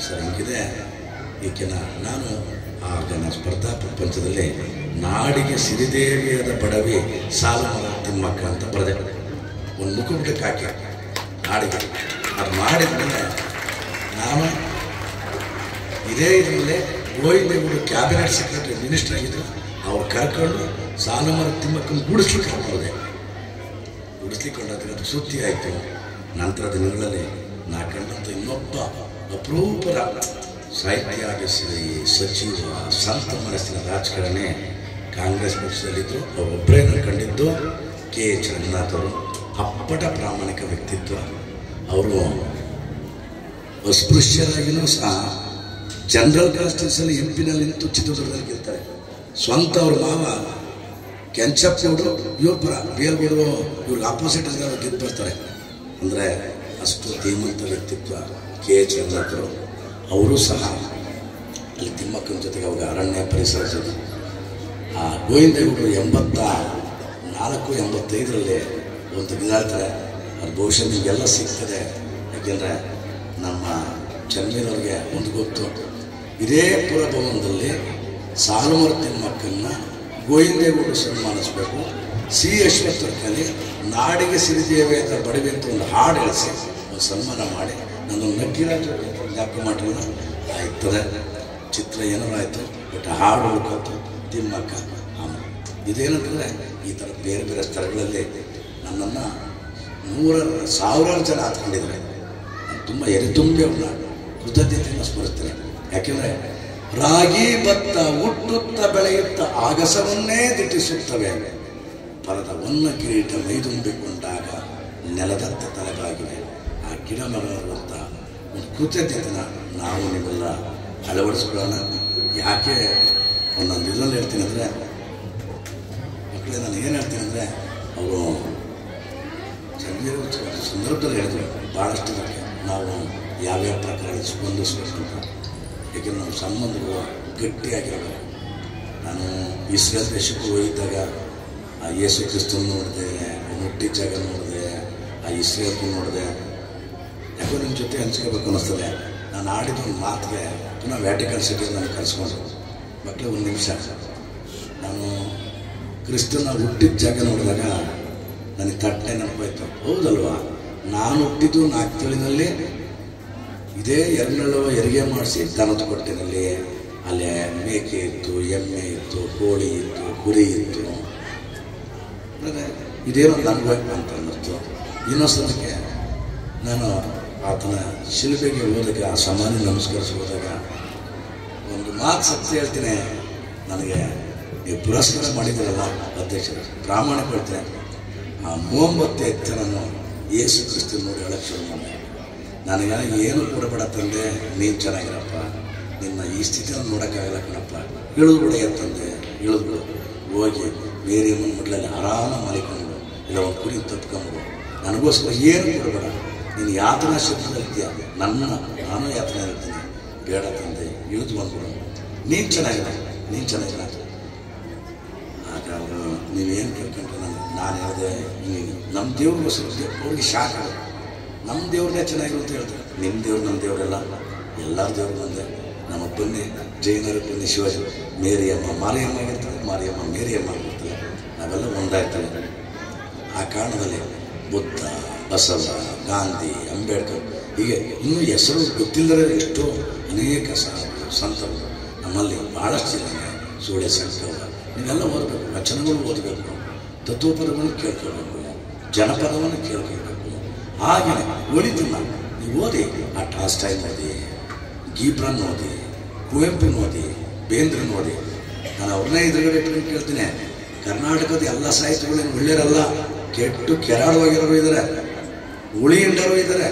ಸರ್ ಹಿಂಗಿದೆ ಈಕೆನ ನಾನು ಆಗ ನನ್ನ ಸ್ಪರ್ಧಾ ಪ್ರಪಂಚದಲ್ಲಿ ನಾಡಿಗೆ ಸಿರಿದೇವಿಯಾದ ಬಡವಿ ಸಾಲುಮರ ತಿಮ್ಮಕ್ಕ ಅಂತ ಬರೆದೆ. ಒಂದು ಮುಖಬಿಟ್ಟಕ್ಕೆ ಹಾಕಿ ನಾಡಿಗೆ ಅದು ಮಾಡಿದ್ಮೇಲೆ ನಾನು ಇದೇ ಇದರಲ್ಲೇ ಗೋವಿಂದೇಗೌಡರು ಕ್ಯಾಬಿನೆಟ್ ಸೆಕ್ರೆಟರಿ ಮಿನಿಸ್ಟರ್ ಆಗಿದ್ದರು. ಅವ್ರು ಕರ್ಕೊಂಡು ಸಾಲುಮರ ತಿಮ್ಮಕ್ಕನ ಗುಡಿಸ್ಲಿಕ್ಕೆ ಹೋದೆ. ಗುಡಿಸ್ಲಿಕ್ಕೊಂಡಾದ್ರೆ ಅದು ಸುದ್ದಿ ಆಯಿತು. ನಂತರ ದಿನಗಳಲ್ಲಿ ನಾ ಕಂಡಂಥ ಇನ್ನೊಬ್ಬ ಅಪರೂಪದ ಸಾಹಿತ್ಯಾಭಿಶ್ರೀ ಸಚಿವ ಸಂತ ಮನಸ್ಸಿನ ರಾಜಕಾರಣಿ ಕಾಂಗ್ರೆಸ್ ಪಕ್ಷದಲ್ಲಿದ್ದರು. ಅವರೊಬ್ಬರೇ ನಾನು ಕಂಡಿದ್ದು KH ರಂಗನಾಥ್ ಅವರು. ಅಪ್ಪಟ ಪ್ರಾಮಾಣಿಕ ವ್ಯಕ್ತಿತ್ವ. ಅವರು ಅಸ್ಪೃಶ್ಯರಾಗಿಯೂ ಸಹ ಜನರಲ್ ಕಾನ್ಸ್ಟಿಟ್ಯೂನ್ಸಿಯಲ್ಲಿ MP ನಿಂತು ಚಿತ್ರದುರ್ಗದಲ್ಲಿ ಗೆಲ್ತಾರೆ. ಸ್ವಂತ ಅವ್ರ ಮಾವ ಕೆಂಚಪ್ಪನವರು ಇವ್ರ ಪರ ಬೇಲ್ಗೌಡರು ಇವ್ರಿಗೆ ಆಪೋಸಿಟ್ ಆಗಿ ಗೆದ್ದು ಬರ್ತಾರೆ. ಅಂದರೆ ಅಷ್ಟು ಧೀಮಂತ ವ್ಯಕ್ತಿತ್ವ KH ರಂಗನಾಥರು. ಅವರು ಸಹ ಅಲ್ಲಿ ತಿಮ್ಮಕ್ಕನ ಜೊತೆಗೆ ಅವಾಗ ಅರಣ್ಯ ಪರಿಸರ ಜೊತೆ ಆ ಗೋವಿಂದೇಗೌಡರು 84, 85ರಲ್ಲಿ ಒಂದು ತೆಗೆದಾಡ್ತಾರೆ. ಅದು ಬಹುಶಃ ನಿಮಗೆಲ್ಲ ಸಿಗ್ತದೆ. ಯಾಕೆಂದರೆ ನಮ್ಮ ಚನ್ನವೀರವ್ರಿಗೆ ಒಂದು ಗೊತ್ತು, ಇದೇ ಪುರಭವನದಲ್ಲಿ ಸಾಲುಮರ ತಿಮ್ಮಕ್ಕನ್ನ ಗೋವಿಂದೇಗೌಡರು ಸನ್ಮಾನಿಸಬೇಕು. C. ಅಶ್ವತ್ಥರ್ಕಲ್ಲಿ ನಾಡಿಗೆ ಸಿರಿದೇವಿ ಅಂತ ಬಡವಿ ಅಂತ ಒಂದು ಹಾಡು ಹೇಳಿಸಿ ಒಂದು ಸನ್ಮಾನ ಮಾಡಿ ನನ್ನೊಂದು ನಕ್ಕಿರಾಜ ಜ್ಞಾಪಕ ಮಾಡಿರೋದು ಆಯ್ತದೆ. ಚಿತ್ರ ಏನಾರು ಆಯಿತು, ಬಟ್ ಹಾಡು ಉಳ್ಕೊತು ತಿಮ್ಮಕ್ಕ. ಆಮೇಲೆ ಇದೇನಂತಂದರೆ ಈ ಥರ ಬೇರೆ ಬೇರೆ ಸ್ಥಳಗಳಲ್ಲಿ ನನ್ನನ್ನು ಸಾವಿರಾರು ಜನ ಹತ್ಕೊಂಡಿದ್ದಾರೆ. ನಾನು ತುಂಬ ಎರಿತುಂಬಿ ಅವ್ರನ್ನ ಕೃತಜ್ಞತೆಯನ್ನು ಸ್ಮರಿಸ್ತೇನೆ. ಯಾಕೆಂದರೆ ರಾಗಿ ಭತ್ತ ಹುಟ್ಟುತ್ತಾ ಬೆಳೆಯುತ್ತಾ ಆಗಸವನ್ನೇ ದಿಟ್ಟಿಸುತ್ತವೆ, ಫಲದ ಒನ್ನ ಕಿರೀಟ ಮೈದುಂಬಿಕೊಂಡಾಗ ನೆಲದತ್ತ ತಲೆಬಾಗಿವೆ. ಆ ಗಿಡ ಮರವಂಥ ಒಂದು ಕೃತಜ್ಞತೆನ ನಾವು ನೀವೆಲ್ಲ ಅಳವಡಿಸ್ಕೊಳ್ಳೋಣ. ಯಾಕೆ ಒಂದೊಂದು ಇದರಲ್ಲಿ ಹೇಳ್ತೀನಿ ಅಂದರೆ, ಮಕ್ಕಳೇ ನಾನು ಏನು ಹೇಳ್ತೀನಿ ಅಂದರೆ, ಅವರು ಸಂದರ್ಭದಲ್ಲಿ ಹೇಳಿದ್ರು ಭಾಳಷ್ಟು ಇದಕ್ಕೆ ನಾವು ಯಾವ್ಯಾವ ಪ್ರಕಾರ ಸ್ಪಂದಿಸಬೇಕು ಅಂತ. ಏಕೆಂದರೆ ನಮ್ಮ ಸಂಬಂಧಗಳು ಗಟ್ಟಿಯಾಗಿರಬೇಕು. ನಾನು ಇಸ್ರೇಲ್ ದೇಶಕ್ಕೆ ಹೋಗಿದ್ದಾಗ ಆ ಯೇಸು ಕ್ರಿಸ್ತನ ನೋಡಿದೆ, ಹುಟ್ಟಿದ ಜಾಗ ನೋಡಿದೆ, ಆ ಇಸ್ರೇಲ್ಗೂ ನೋಡಿದೆ. ಯಾಕೋ ನಿಮ್ಮ ಜೊತೆ ಹಂಚ್ಕೋಬೇಕು ಅನ್ನಿಸ್ತದೆ. ನಾನು ಆಡಿದ ಒಂದು ಮಾತಿಗೆ ಪುನಃ ವ್ಯಾಟಿಕನ್ ಸಿಟಿಗೆ ನಾನು ಕರೆಸ್ಕೊಂಡು, ಮಕ್ಕಳೇ ಒಂದು ನಿಮಿಷ, ನಾನು ಕ್ರಿಸ್ತನ ಹುಟ್ಟಿದ ಜಾಗ ನೋಡಿದಾಗ ನನಗೆ ತಟ್ಟೆ ನೆನಪಾಯ್ತು. ಹೌದಲ್ವಾ, ನಾನು ಹುಟ್ಟಿದ್ದು 4 ತಿಂಗಳಿನಲ್ಲಿ ಇದೇ ಎರಡನೆಳುವ ಹೆರಿಗೆ ಮಾಡಿಸಿ ದನದ ಕೊಟ್ಟಿನಲ್ಲಿ ಅಲ್ಲೇ ಮೇಕೆ ಇತ್ತು, ಎಮ್ಮೆ ಇತ್ತು, ಕೋಳಿ ಇತ್ತು, ಕುರಿ ಇತ್ತು. ಇದೇನೋ ನನಗೆ ಅಂತ ಅನ್ನಿಸ್ತು. ಇನ್ನೊಂದ್ಸಲಕ್ಕೆ ನಾನು ಆತನ ಶಿಲ್ಪೆಗೆ ಹೋದಾಗ, ಆ ಸಮಾಧಿ ನಮಸ್ಕರಿಸಿ ಹೋದಾಗ ಒಂದು ಮಾತು ಸತ್ಯ ಹೇಳ್ತೀನಿ. ನನಗೆ ಈ ಪುರಸ್ಕಾರ ಮಾಡಿದ್ದೀರಲ್ಲ ಅಧ್ಯಕ್ಷರು, ಪ್ರಾಮಾಣಿಕ ಹೇಳ್ತೇನೆ. ಆ 30 ಎತ್ತ ನಾನು ಯೇಸು ಕ್ರಿಸ್ತನ ನೋಡಿ ಹೇಳಕ್ಕೆ ಶುರು ಮಾಡಿದೆ. ನನಗೆ ಏನು ಕೊಡಬೇಡ ತಂದೆ, ನೀನು ಚೆನ್ನಾಗಿರಪ್ಪ, ನಿನ್ನ ಈ ಸ್ಥಿತಿಯನ್ನು ನೋಡೋಕ್ಕಾಗಲ್ಲ ಕಣಪ್ಪ, ಇಳಿದ್ಬಿಡ ತಂದೆ, ಇಳಿದ್ಬಿಡು, ಹೋಗಿ ಬೇರೆ ಮಡ್ಲಲ್ಲಿ ಆರಾಮ ಮಲಿಕೊಂಡು ಇಲ್ಲ ಒಂದು ಕುರಿ ತಪ್ಕೊಂಬಿಡು, ನನಗೋಸ್ಕರ ಏನು ಕೊಡಬೇಡ, ನೀನು ಯಾತನಾ ಶಬ್ದದಲ್ಲಿದ್ದೀಯ, ನಾನು ಯಾತನೆ ಇರ್ತೀನಿ, ಬೇಡ ತಂದೆ, ಇಳಿದು ಬಂದ್ಬಿಡು, ನೀನು ಚೆನ್ನಾಗಿದೆ, ನೀನು ಚೆನ್ನಾಗಿಲ್ಲ. ಆಗ ಅವರು ನೀವೇನು ಕೇಳ್ಕೊಂಡ್ರೆ ನಾನು ಹೇಳಿದೆ, ನಮ್ಮ ದೇವ್ರಿಗೋಸ್ಕರ ಅವ್ರಿಗೆ ಶಾಕ್ ಆಗುತ್ತೆ. ನಮ್ಮ ದೇವ್ರನ್ನೇ ಚೆನ್ನಾಗಿರುತ್ತೆ ಹೇಳ್ತಾರೆ. ನಿಮ್ಮ ದೇವ್ರು ನಮ್ಮ ದೇವರೆಲ್ಲ, ಎಲ್ಲರ ದೇವ್ರು ಬಂದೆ. ನಮ್ಮ ಬನ್ನಿ ಜೈನರ ಬನ್ನಿ ಶಿವಾಜಿ, ಮೇರಿಯಮ್ಮ ಮಾರಿಯಮ್ಮ ಆಗಿರ್ತಾರೆ, ಮಾರಿಯಮ್ಮ ಮೇರಿಯಮ್ಮ ಆಗಿರ್ತಾರೆ, ನಾವೆಲ್ಲ ಒಂದಾಗ್ತೇವೆ. ಆ ಕಾರಣದಲ್ಲಿ ಬುದ್ಧ, ಬಸವ, ಗಾಂಧಿ, ಅಂಬೇಡ್ಕರ್, ಹೀಗೆ ಇನ್ನೂ ಹೆಸರು ಗೊತ್ತಿಲ್ಲದರೆ ಎಷ್ಟೋ ಅನೇಕ ಸಂತರು ನಮ್ಮಲ್ಲಿ ಭಾಳಷ್ಟು ಜನ. ಸೂಳೆ ಸಂಕವ ನೀವೆಲ್ಲ ಓದಬೇಕು, ವಚನಗಳು ಓದಬೇಕು, ತತ್ವಪದವನ್ನು ಕೇಳ್ಕೊಳ್ಬೇಕು, ಜನಪದವನ್ನು ಕೇಳ್ಕೊಳ್ಬೇಕು. ಹಾಗೆಯೇ ಉಳಿದಿಲ್ಲ ನೀವು ಓದಿ, ಆ ಟಾಲ್ಸ್ಟಾಯ್ ಓದಿ, ಗೀಬ್ರನ್ ಓದಿ, ಕುವೆಂಪುನ ಓದಿ, ಬೇಂದ್ರನ್ ಓದಿ. ನಾನು ಅವ್ರನ್ನೇ ಎದುರುಗಡೆ ಇಟ್ಕೊಂಡು ಕೇಳ್ತೀನಿ, ಕರ್ನಾಟಕದ ಎಲ್ಲ ಸಾಹಿತ್ಯಗಳೇನು ಒಳ್ಳೆಯರಲ್ಲ, ಕೆಟ್ಟು ಕೆರಾಡುವಾಗಿರೋರು ಇದ್ದಾರೆ, ಉಳಿ ಹಿಂಡರು ಇದ್ದಾರೆ.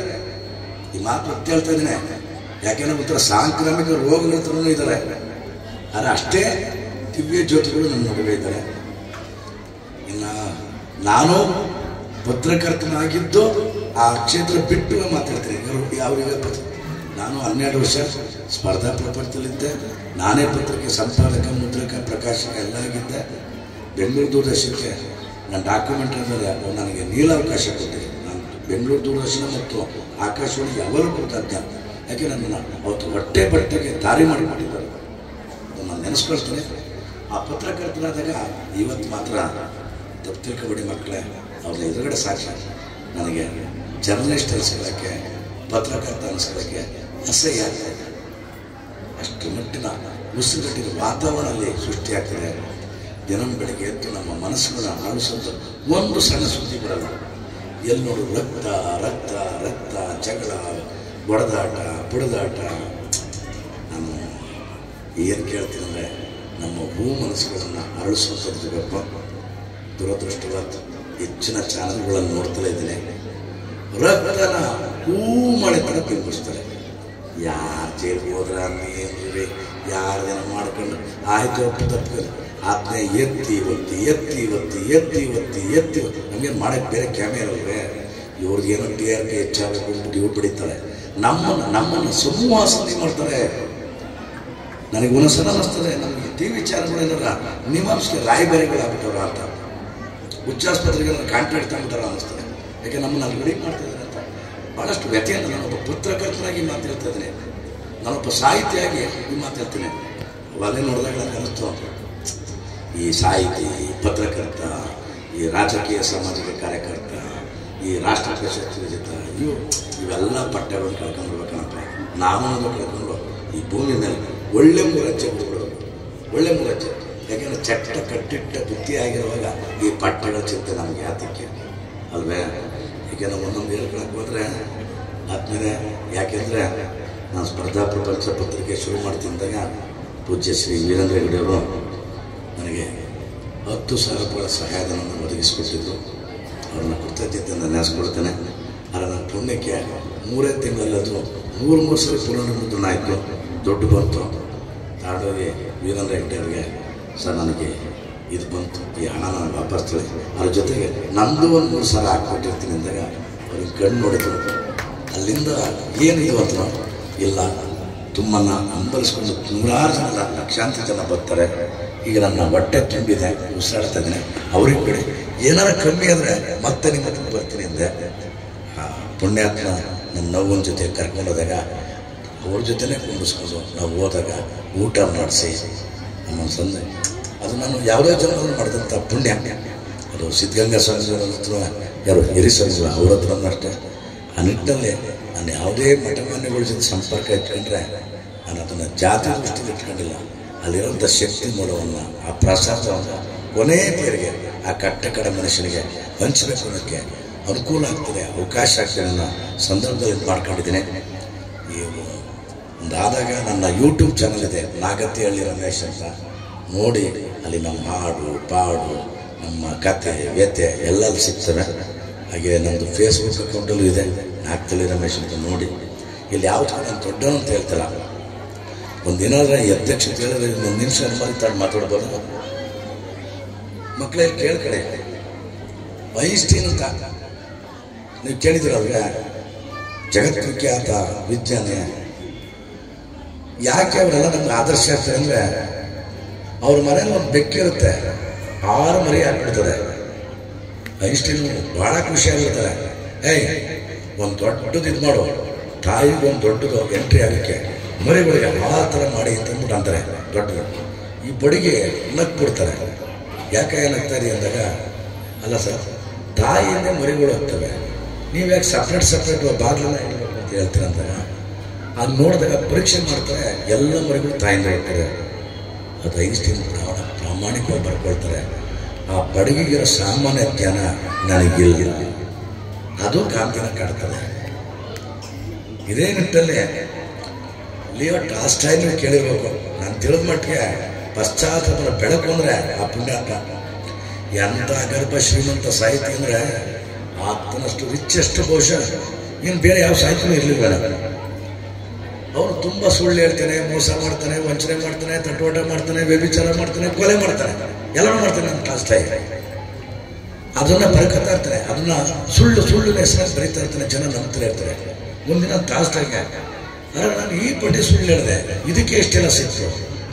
ಈ ಮಾತು ಒತ್ತಿ ಹೇಳ್ತಾ ಇದ್ದೀನಿ. ಯಾಕೆಂದ್ರೆ ಒಂಥರ ಸಾಂಕ್ರಾಮಿಕ ರೋಗಗಳೂ ಇದ್ದಾರೆ. ಆದರೆ ಅಷ್ಟೇ ದಿವ್ಯ ಜ್ಯೋತಿಗಳು ನಮ್ಮ ನಡುವೆ ಇದ್ದಾರೆ. ಇನ್ನು ನಾನು ಪತ್ರಕರ್ತನಾಗಿದ್ದು ಆ ಕ್ಷೇತ್ರ ಬಿಟ್ಟು ಮಾತಾಡ್ತೀನಿ. ಯಾವಾಗ ನಾನು 12 ವರ್ಷ ಸ್ಪರ್ಧಾ ಪ್ರಪಂಚದಲ್ಲಿದ್ದೆ. ನಾನೇ ಪತ್ರಿಕೆ ಸಂಪಾದಕ, ಮುದ್ರಕ, ಪ್ರಕಾಶಕ ಎಲ್ಲ ಆಗಿದ್ದೆ. ಬೆಂಗಳೂರು ದೂರದರ್ಶನಕ್ಕೆ ನನ್ನ ಡಾಕ್ಯುಮೆಂಟ್ರಿ ಮೇಲೆ ನನಗೆ ನೀಲಾವಕಾಶ ಕೊಟ್ಟಿದೆ. ನಾನು ಬೆಂಗಳೂರು ದೂರದರ್ಶನ ಮತ್ತು ಆಕಾಶವಾಣಿ ಯಾವಾಗಲೂ ಕೃತಜ್ಞ. ಯಾಕೆ ನನ್ನನ್ನು ಅವತ್ತು ಹೊಟ್ಟೆ ಬಟ್ಟೆಗೆ ದಾರಿ ಮಾಡಿಕೊಟ್ಟಿದ್ದಾರೆ. ನಾನು ನೆನೆಸ್ಕೊಳ್ತೀನಿ. ಆ ಪತ್ರಕರ್ತನಾದಾಗ ಇವತ್ತು ಮಾತ್ರ ತಪ್ಪು ತಿಳ್ಕೊಬೇಡಿ ಮಕ್ಕಳೇ, ಅವ್ರನ್ನ ಎದುರುಗಡೆ ಸಾಕ್ಷಿ ನನಗೆ ಜರ್ನಲಿಸ್ಟ್ ಅನಿಸ್ಕೊಳ್ಳೋಕ್ಕೆ, ಪತ್ರಕರ್ತ ಅನಿಸ್ಕೊಳ್ಳೋಕ್ಕೆ ಅಸಹ್ಯ ಆಗ್ತಾಯಿದೆ. ಅಷ್ಟು ಮಟ್ಟಿನ ಉಸಿರುಗಟ್ಟಿನ ವಾತಾವರಣ ಅಲ್ಲಿ ಸೃಷ್ಟಿಯಾಗ್ತದೆ. ದಿನ ಬೆಳಗ್ಗೆ ಎದ್ದು ನಮ್ಮ ಮನಸ್ಸುಗಳನ್ನ ಆಳಿಸೋದು ಒಂದು ಸಣ್ಣ ಸುದ್ದಿ ಬರಲ್ಲ. ಎಲ್ಲಿ ನೋಡು ರಕ್ತ ರಕ್ತ ರಕ್ತ, ಜಗಳ, ಬಡದಾಟ, ಬುಡದಾಟ. ನಾನು ಏನು ಕೇಳ್ತೀನಿ ಅಂದರೆ, ನಮ್ಮ ಹೂ ಮನಸ್ಸುಗಳನ್ನು ಅರಳಿಸುವಂಥದ್ದು ಬೇಕು. ದುರದೃಷ್ಟವಾದ ಹೆಚ್ಚಿನ ಚಾನಲ್ಗಳನ್ನು ನೋಡ್ತಲೇ ಇದ್ದೀನಿ. ರಕ್ತನ ಹೂ ಮಳೆ ಥರ ಬಿಂಬಿಸ್ತಾರೆ. ಯಾರು ಜೈಲಿಗೆ ಹೋದ್ರೆ ಏನ್ರಿ, ಯಾರು ಜನ ಮಾಡ್ಕೊಂಡು ಆಯ್ತು ಒಪ್ಪು ತಪ್ಕೊಂಡು ಅದನ್ನೇ ಎತ್ತಿ ಒತ್ತಿ ಎತ್ತಿ ಒತ್ತಿ ಎತ್ತಿ ಒತ್ತಿ ಎತ್ತಿ ನಮಗೇನು ಮಾಡೋಕ್ಕೆ ಬೇರೆ ಕ್ಯಾಮೆರಾ ಇವೆ. ಇವ್ರಿಗೇನೋ TRP ಹೆಚ್ಚಾಗಬೇಕು ಅಂದ್ಬಿಟ್ಟು ಇವ್ರು ಬಿಡಿತಾರೆ. ನಮ್ಮನ್ನು ಸಂವಾಸನೆ ಮಾಡ್ತಾರೆ. ನನಗೆ ಒಂದೊಂದ್ಸಲ ಅನ್ನಿಸ್ತದೆ, ನಮಗೆ TV ಚಾನಲ್ಗಳೇನಲ್ಲ ಮೀಮಾಂಸೆಗೆ ರಾಯಭಾರಿಗಳಾಗ್ಬಿಟ್ಟವ್ರ ಅಂತ, ಉಚ್ಚಾಸ್ಪತ್ರೆಗಳನ್ನ ಕಾಂಟ್ರಾಕ್ಟ್ ತಗೊಂಡ್ತಾರ ಅನ್ನಿಸ್ತದೆ. ಯಾಕೆ ನಮ್ಮನ್ನು ಅಲ್ಲಿ ಗಡಿ ಮಾಡ್ತಿದ್ದಾರೆ ಅಂತ ಭಾಳಷ್ಟು ವ್ಯಥೆಯನ್ನು ನಾನೊಬ್ಬ ಪತ್ರಕರ್ತನಾಗಿ ಮಾತಾಡ್ತಾ ಇದ್ದೀನಿ, ನಾನೊಬ್ಬ ಸಾಹಿತಿಯಾಗಿ ಈ ಮಾತಾಡ್ತೀನಿ. ಅವಾಗಲೇ ನೋಡಿದಾಗ ನನಗೆ ಅನ್ನಿಸ್ತು, ಈ ಸಾಹಿತಿ, ಪತ್ರಕರ್ತ, ಈ ರಾಜಕೀಯ ಸಾಮಾಜಿಕ ಕಾರ್ಯಕರ್ತ, ಈ ರಾಷ್ಟ್ರ ಪ್ರಶಸ್ತಿ ವಿಜೇತ, ಇವೆಲ್ಲ ಪಟ್ಟಗಳನ್ನು ಕಳ್ಕೊಂಡ್ಬಿಡ್ಬೇಕನ್ನಪ್ಪ. ನಾಮವನ್ನು ಕಳ್ಕೊಂಡು ಈ ಭೂಮಿ ಮೇಲೆ ಒಳ್ಳೆ ಮೂರಜ್ಜೆ ಬಿಡ್ಬಿಡ್ಬೇಕು, ಒಳ್ಳೆ ಮೂರಜ್ಜೆ. ಯಾಕೆಂದರೆ ಚಟ್ಟ ಕಟ್ಟಿಟ್ಟ ಬುದ್ಧಿ ಆಗಿರುವಾಗ ಈ ಪಟ್ಟಗಳ ಚಿಂತೆ ನಮಗೆ ಯಾತಕ್ಕೆ? ಅಲ್ವೇ? ಈಗ ನಾವು ಒಂದೊಂದು ಹೇಳ್ಕೊಳಕ್ಕೆ ಹೋದರೆ ಆದ್ಮೇಲೆ ಯಾಕೆಂದರೆ ನಾನು ಸ್ಪರ್ಧಾ ಪ್ರಪಂಚ ಪತ್ರಿಕೆ ಶುರು ಮಾಡ್ತಿದ್ದಾಗ ಪೂಜ್ಯ ಶ್ರೀ ವೀರೇಂದ್ರ ಹೆಗ್ಗಡೆಯವರು ನನಗೆ 10,000 ರೂಪಾಯಿ ಸಹಾಯಧನವನ್ನು ಒದಗಿಸಿಕೊಟ್ಟಿದ್ರು. ಅವ್ರನ್ನ ಕೃತಜ್ಞತೆಯಿಂದ ನೆನೆಸ್ಕೊಳ್ತೇನೆ. ಆದರೆ ನನ್ನ ಪುಣ್ಯಕ್ಕೆ 3 ತಿಂಗಳಲ್ಲದು 3 ಸರಿ ಪುನರ್ಮುದ್ರಣ ಆಯಿತು, ದುಡ್ಡು ಬಂತು. ತಾಡೋಗಿ ವೀರೇಂದ್ರ ಹೆಗ್ಗಡೆಯವ್ರಿಗೆ ಸರ್ ನನಗೆ ಇದು ಬಂತು, ಈ ಹಣ ನಾನು ವಾಪಸ್ ತಿಳಿ, ಅದ್ರ ಜೊತೆಗೆ ನಂದು ಒಂದು 3 ಸಲ ಹಾಕ್ಕೊಟ್ಟಿರ್ತೀನಿ ಅಂದಾಗ ಅವ್ರಿಗೆ ಕಣ್ಣು ನೋಡಿದ್ರು. ಅಲ್ಲಿಂದ ಏನಿದು ಅಂತ ಇಲ್ಲ, ತುಮ್ಮನ್ನು ಅಂಬಲಿಸ್ಕೊಂಡು 100 ಜನ ಲಕ್ಷಾಂತರ ಜನ ಬರ್ತಾರೆ. ಈಗ ನನ್ನ ಹೊಟ್ಟೆ ತುಂಬಿದೆ, ಉಸಿರಾಡ್ತಾ ಇದ್ದೀನಿ, ಅವ್ರಿಗೆ ಬಿಡಿ, ಏನಾರ ಕಮ್ಮಿ ಅಂದರೆ ಮತ್ತೆ ನಿಮ್ಮ ಹತ್ರ ಬರ್ತೀನಿ ಅಂದೆ. ಪುಣ್ಯಾತ್ಮ ನನ್ನ ನೋವಿನ ಜೊತೆ ಕರ್ಕೊಂಡೋದಾಗ ಅವ್ರ ಜೊತೆನೇ ಕುಂಡಿಸ್ಕೊಂಡು ನಾವು ಹೋದಾಗ ಊಟ ಮಾಡಿಸಿ ನಮ್ಮ ಸಂದೆ ಅದು ನಾನು ಯಾವುದೇ ಜನರನ್ನು ಮಾಡಿದಂಥ ಪುಣ್ಯ. ಅದು ಸಿದ್ಧಗಂಗಾ ಸ್ವಾಮಿಗಳ ಹತ್ರ, ಯಾರು ಹಿರಿ ಸ್ವಾಮಿಗಳು ಅವ್ರ ಹತ್ರನೂ ಅಷ್ಟೇ. ಆ ನಿಟ್ಟಿನಲ್ಲಿ ನಾನು ಯಾವುದೇ ಮಠಮಾನ್ಯಗಳ ಜೊತೆ ಸಂಪರ್ಕ ಇಟ್ಕೊಂಡ್ರೆ ನಾನು ಅದನ್ನು ಜಾತಿ ದೃಷ್ಟಿಯಲ್ಲಿ ಇಟ್ಕೊಂಡಿಲ್ಲ. ಅಲ್ಲಿರೋಂಥ ಶಕ್ತಿ ಮೂಲವನ್ನು, ಆ ಪ್ರಸಾದವನ್ನು ಕೊನೆಯ ಪೇರಿಗೆ ಆ ಕಟ್ಟ ಮನುಷ್ಯನಿಗೆ ಹಂಚಬೇಕು ಅನ್ನೋಕ್ಕೆ ಅನುಕೂಲ ಆಗ್ತದೆ, ಅವಕಾಶ ಆಗ್ತದೆ ಅನ್ನೋ ಸಂದರ್ಭದಲ್ಲಿ ಇದು ಮಾಡ್ಕೊಂಡಿದ್ದೀನಿ. ಈ ಒಂದಾದಾಗ ನನ್ನ ಯೂಟ್ಯೂಬ್ ಚಾನಲ್ ಇದೆ, ನಾಗತಿಹಳ್ಳಿ ರಮೇಶ್ ಅಂತ, ನೋಡಿ ಅಲ್ಲಿ ನಮ್ಮ ಹಾಡು ಪಾಡು ನಮ್ಮ ಕತೆ ವ್ಯತೆ ಎಲ್ಲಲ್ಲಿ ಸಿಗ್ತವೆ. ಹಾಗೆ ನಮ್ಮದು ಫೇಸ್ಬುಕ್ ಅಕೌಂಟಲ್ಲೂ ಇದೆ, ನಾಗತಿಹಳ್ಳಿ ರಮೇಶ್ ಅಂತ ನೋಡಿ. ಇಲ್ಲಿ ಯಾವ್ದು ನಾನು ದೊಡ್ಡವನು ಅಂತ ಹೇಳ್ತಲ್ಲ, ಒಂದಿನಾದ್ರೆ ಈ ಅಧ್ಯಕ್ಷತೆ ಹೇಳಿದ್ರೆ 1 ನಿಮಿಷ ಅನುಮತಿ ಮಾತಾಡ್ಬೋದು. ಮಕ್ಕಳಲ್ಲಿ ಕೇಳ್ಕಡೆ ಐನ್ಸ್ಟೀನ್ ಅಂತ ನೀವು ಕೇಳಿದ್ರಲ್ವೇ, ಜಗತ್ವಿಖ್ಯಾತ ವಿಜ್ಞಾನಿ. ಯಾಕೆ ಅವರೆಲ್ಲ ನಮ್ಗೆ ಆದರ್ಶ ಆಗ್ತಾರೆ ಅಂದರೆ, ಅವ್ರ ಮನೇಲಿ ಒಂದು ಬೆಕ್ಕಿರುತ್ತೆ, 6 ಮರಿ ಹಾಕ್ಬಿಡ್ತಾರೆ. ಐನ್ಸ್ಟೀನ್ ಭಾಳ ಖುಷಿಯಾಗಿರ್ತಾರೆ. ಒಂದು ದೊಡ್ಡದು ಇದು ಮಾಡು, ತಾಯಿಗೆ ಒಂದು ದೊಡ್ಡದು ಎಂಟ್ರಿ ಆಗೋಕ್ಕೆ, ಮರಿಗಳಿಗೆ ಆ ಥರ ಮಾಡಿ ತಂದ್ಬಿಟ್ಟು ಅಂತಾರೆ ದೊಡ್ಡದು. ಈ ಬಡಿಗೆ ನಕ್ಬಿಡ್ತಾರೆ. ಯಾಕೆ ಏನಾಗ್ತಾರೆ ಅಂದಾಗ, ಅಲ್ಲ ಸರ್ ತಾಯಿಯಿಂದ ಮರಿಗಳು ಹೋಗ್ತವೆ, ನೀವು ಯಾಕೆ ಸಪ್ರೇಟ್ ಬಾಗಿಲನ್ನ ಇಡಬೇಕು ಅಂತ ಹೇಳ್ತೀರ ಅಂದಾಗ, ಅದು ನೋಡಿದಾಗ ಪರೀಕ್ಷೆ ಮಾಡ್ತಾರೆ, ಎಲ್ಲ ಮರಿಗಳು ತಾಯಿಂದ ಹೋಗ್ತಾರೆ. ಅದು ಐನ್ಸ್ಟೀನ್ ಪ್ರಾಮಾಣಿಕವಾಗಿ ಬರ್ಕೊಳ್ತಾರೆ. ಆ ಬಡಗಿಗಿರೋ ಸಾಮಾನ್ಯ ಜ್ಞಾನ ನನಗಿಲ್ಲ, ಅದು ಕಾಂತಿನ ಕಾಡ್ತದೆ. ಇದೇ ನಿಟ್ಟಲ್ಲಿ ಲಿಯೋ ಟಾಲ್ಸ್ಟಾಯ್ ನೀವು ಕೇಳಿರ್ಬೇಕು. ನಾನು ತಿಳಿದ ಮಟ್ಟಿಗೆ ಪಶ್ಚಾತ್ತಾಪದ ಬೆಳಕು ಅಂದರೆ ಆ ಪುಣ್ಯಾತ್ಮ ಎಂಥ ಗರ್ಭ ಶ್ರೀಮಂತ ಸಾಹಿತ್ಯ ಅಂದರೆ, ಆತನಷ್ಟು ರಿಚೆಸ್ಟ್ ಬಹುಶಃ ಇನ್ನು ಬೇರೆ ಯಾವ ಸಾಹಿತ್ಯನೂ ಇರಲಿಲ್ಲ. ಅವನು ತುಂಬ ಸುಳ್ಳು ಹೇಳ್ತಾನೆ, ಮೋಸ ಮಾಡ್ತಾನೆ, ವಂಚನೆ ಮಾಡ್ತಾನೆ, ತಟೋಟ ಮಾಡ್ತಾನೆ, ವ್ಯಭಿಚಾರ ಮಾಡ್ತಾನೆ, ಕೊಲೆ ಮಾಡ್ತಾನೆ, ಎಲ್ಲವೂ ಮಾಡ್ತಾನೆ. ನನ್ನ ಟಾಲ್ಸ್ಟಾಯ್ ಅದನ್ನು ಬರ್ಕೊತಾ ಇರ್ತಾನೆ, ಅದನ್ನ ಸುಳ್ಳಿನ ಹೆಸರಲ್ಲಿ ಬರೀತಾ ಇರ್ತಾನೆ, ಜನ ನಂಬ್ತಾ ಇರ್ತಾರೆ. ಒಂದಿನ ಟಾಲ್ಸ್ಟಾಯ್ಗೆ ಅರೆ ನಾನು ಈ ಪಟ್ಟಿ ಸುಳ್ಳು ಹೇಳಿದೆ, ಇದಕ್ಕೆ ಎಷ್ಟೆಲ್ಲ ಸಿಕ್ತು,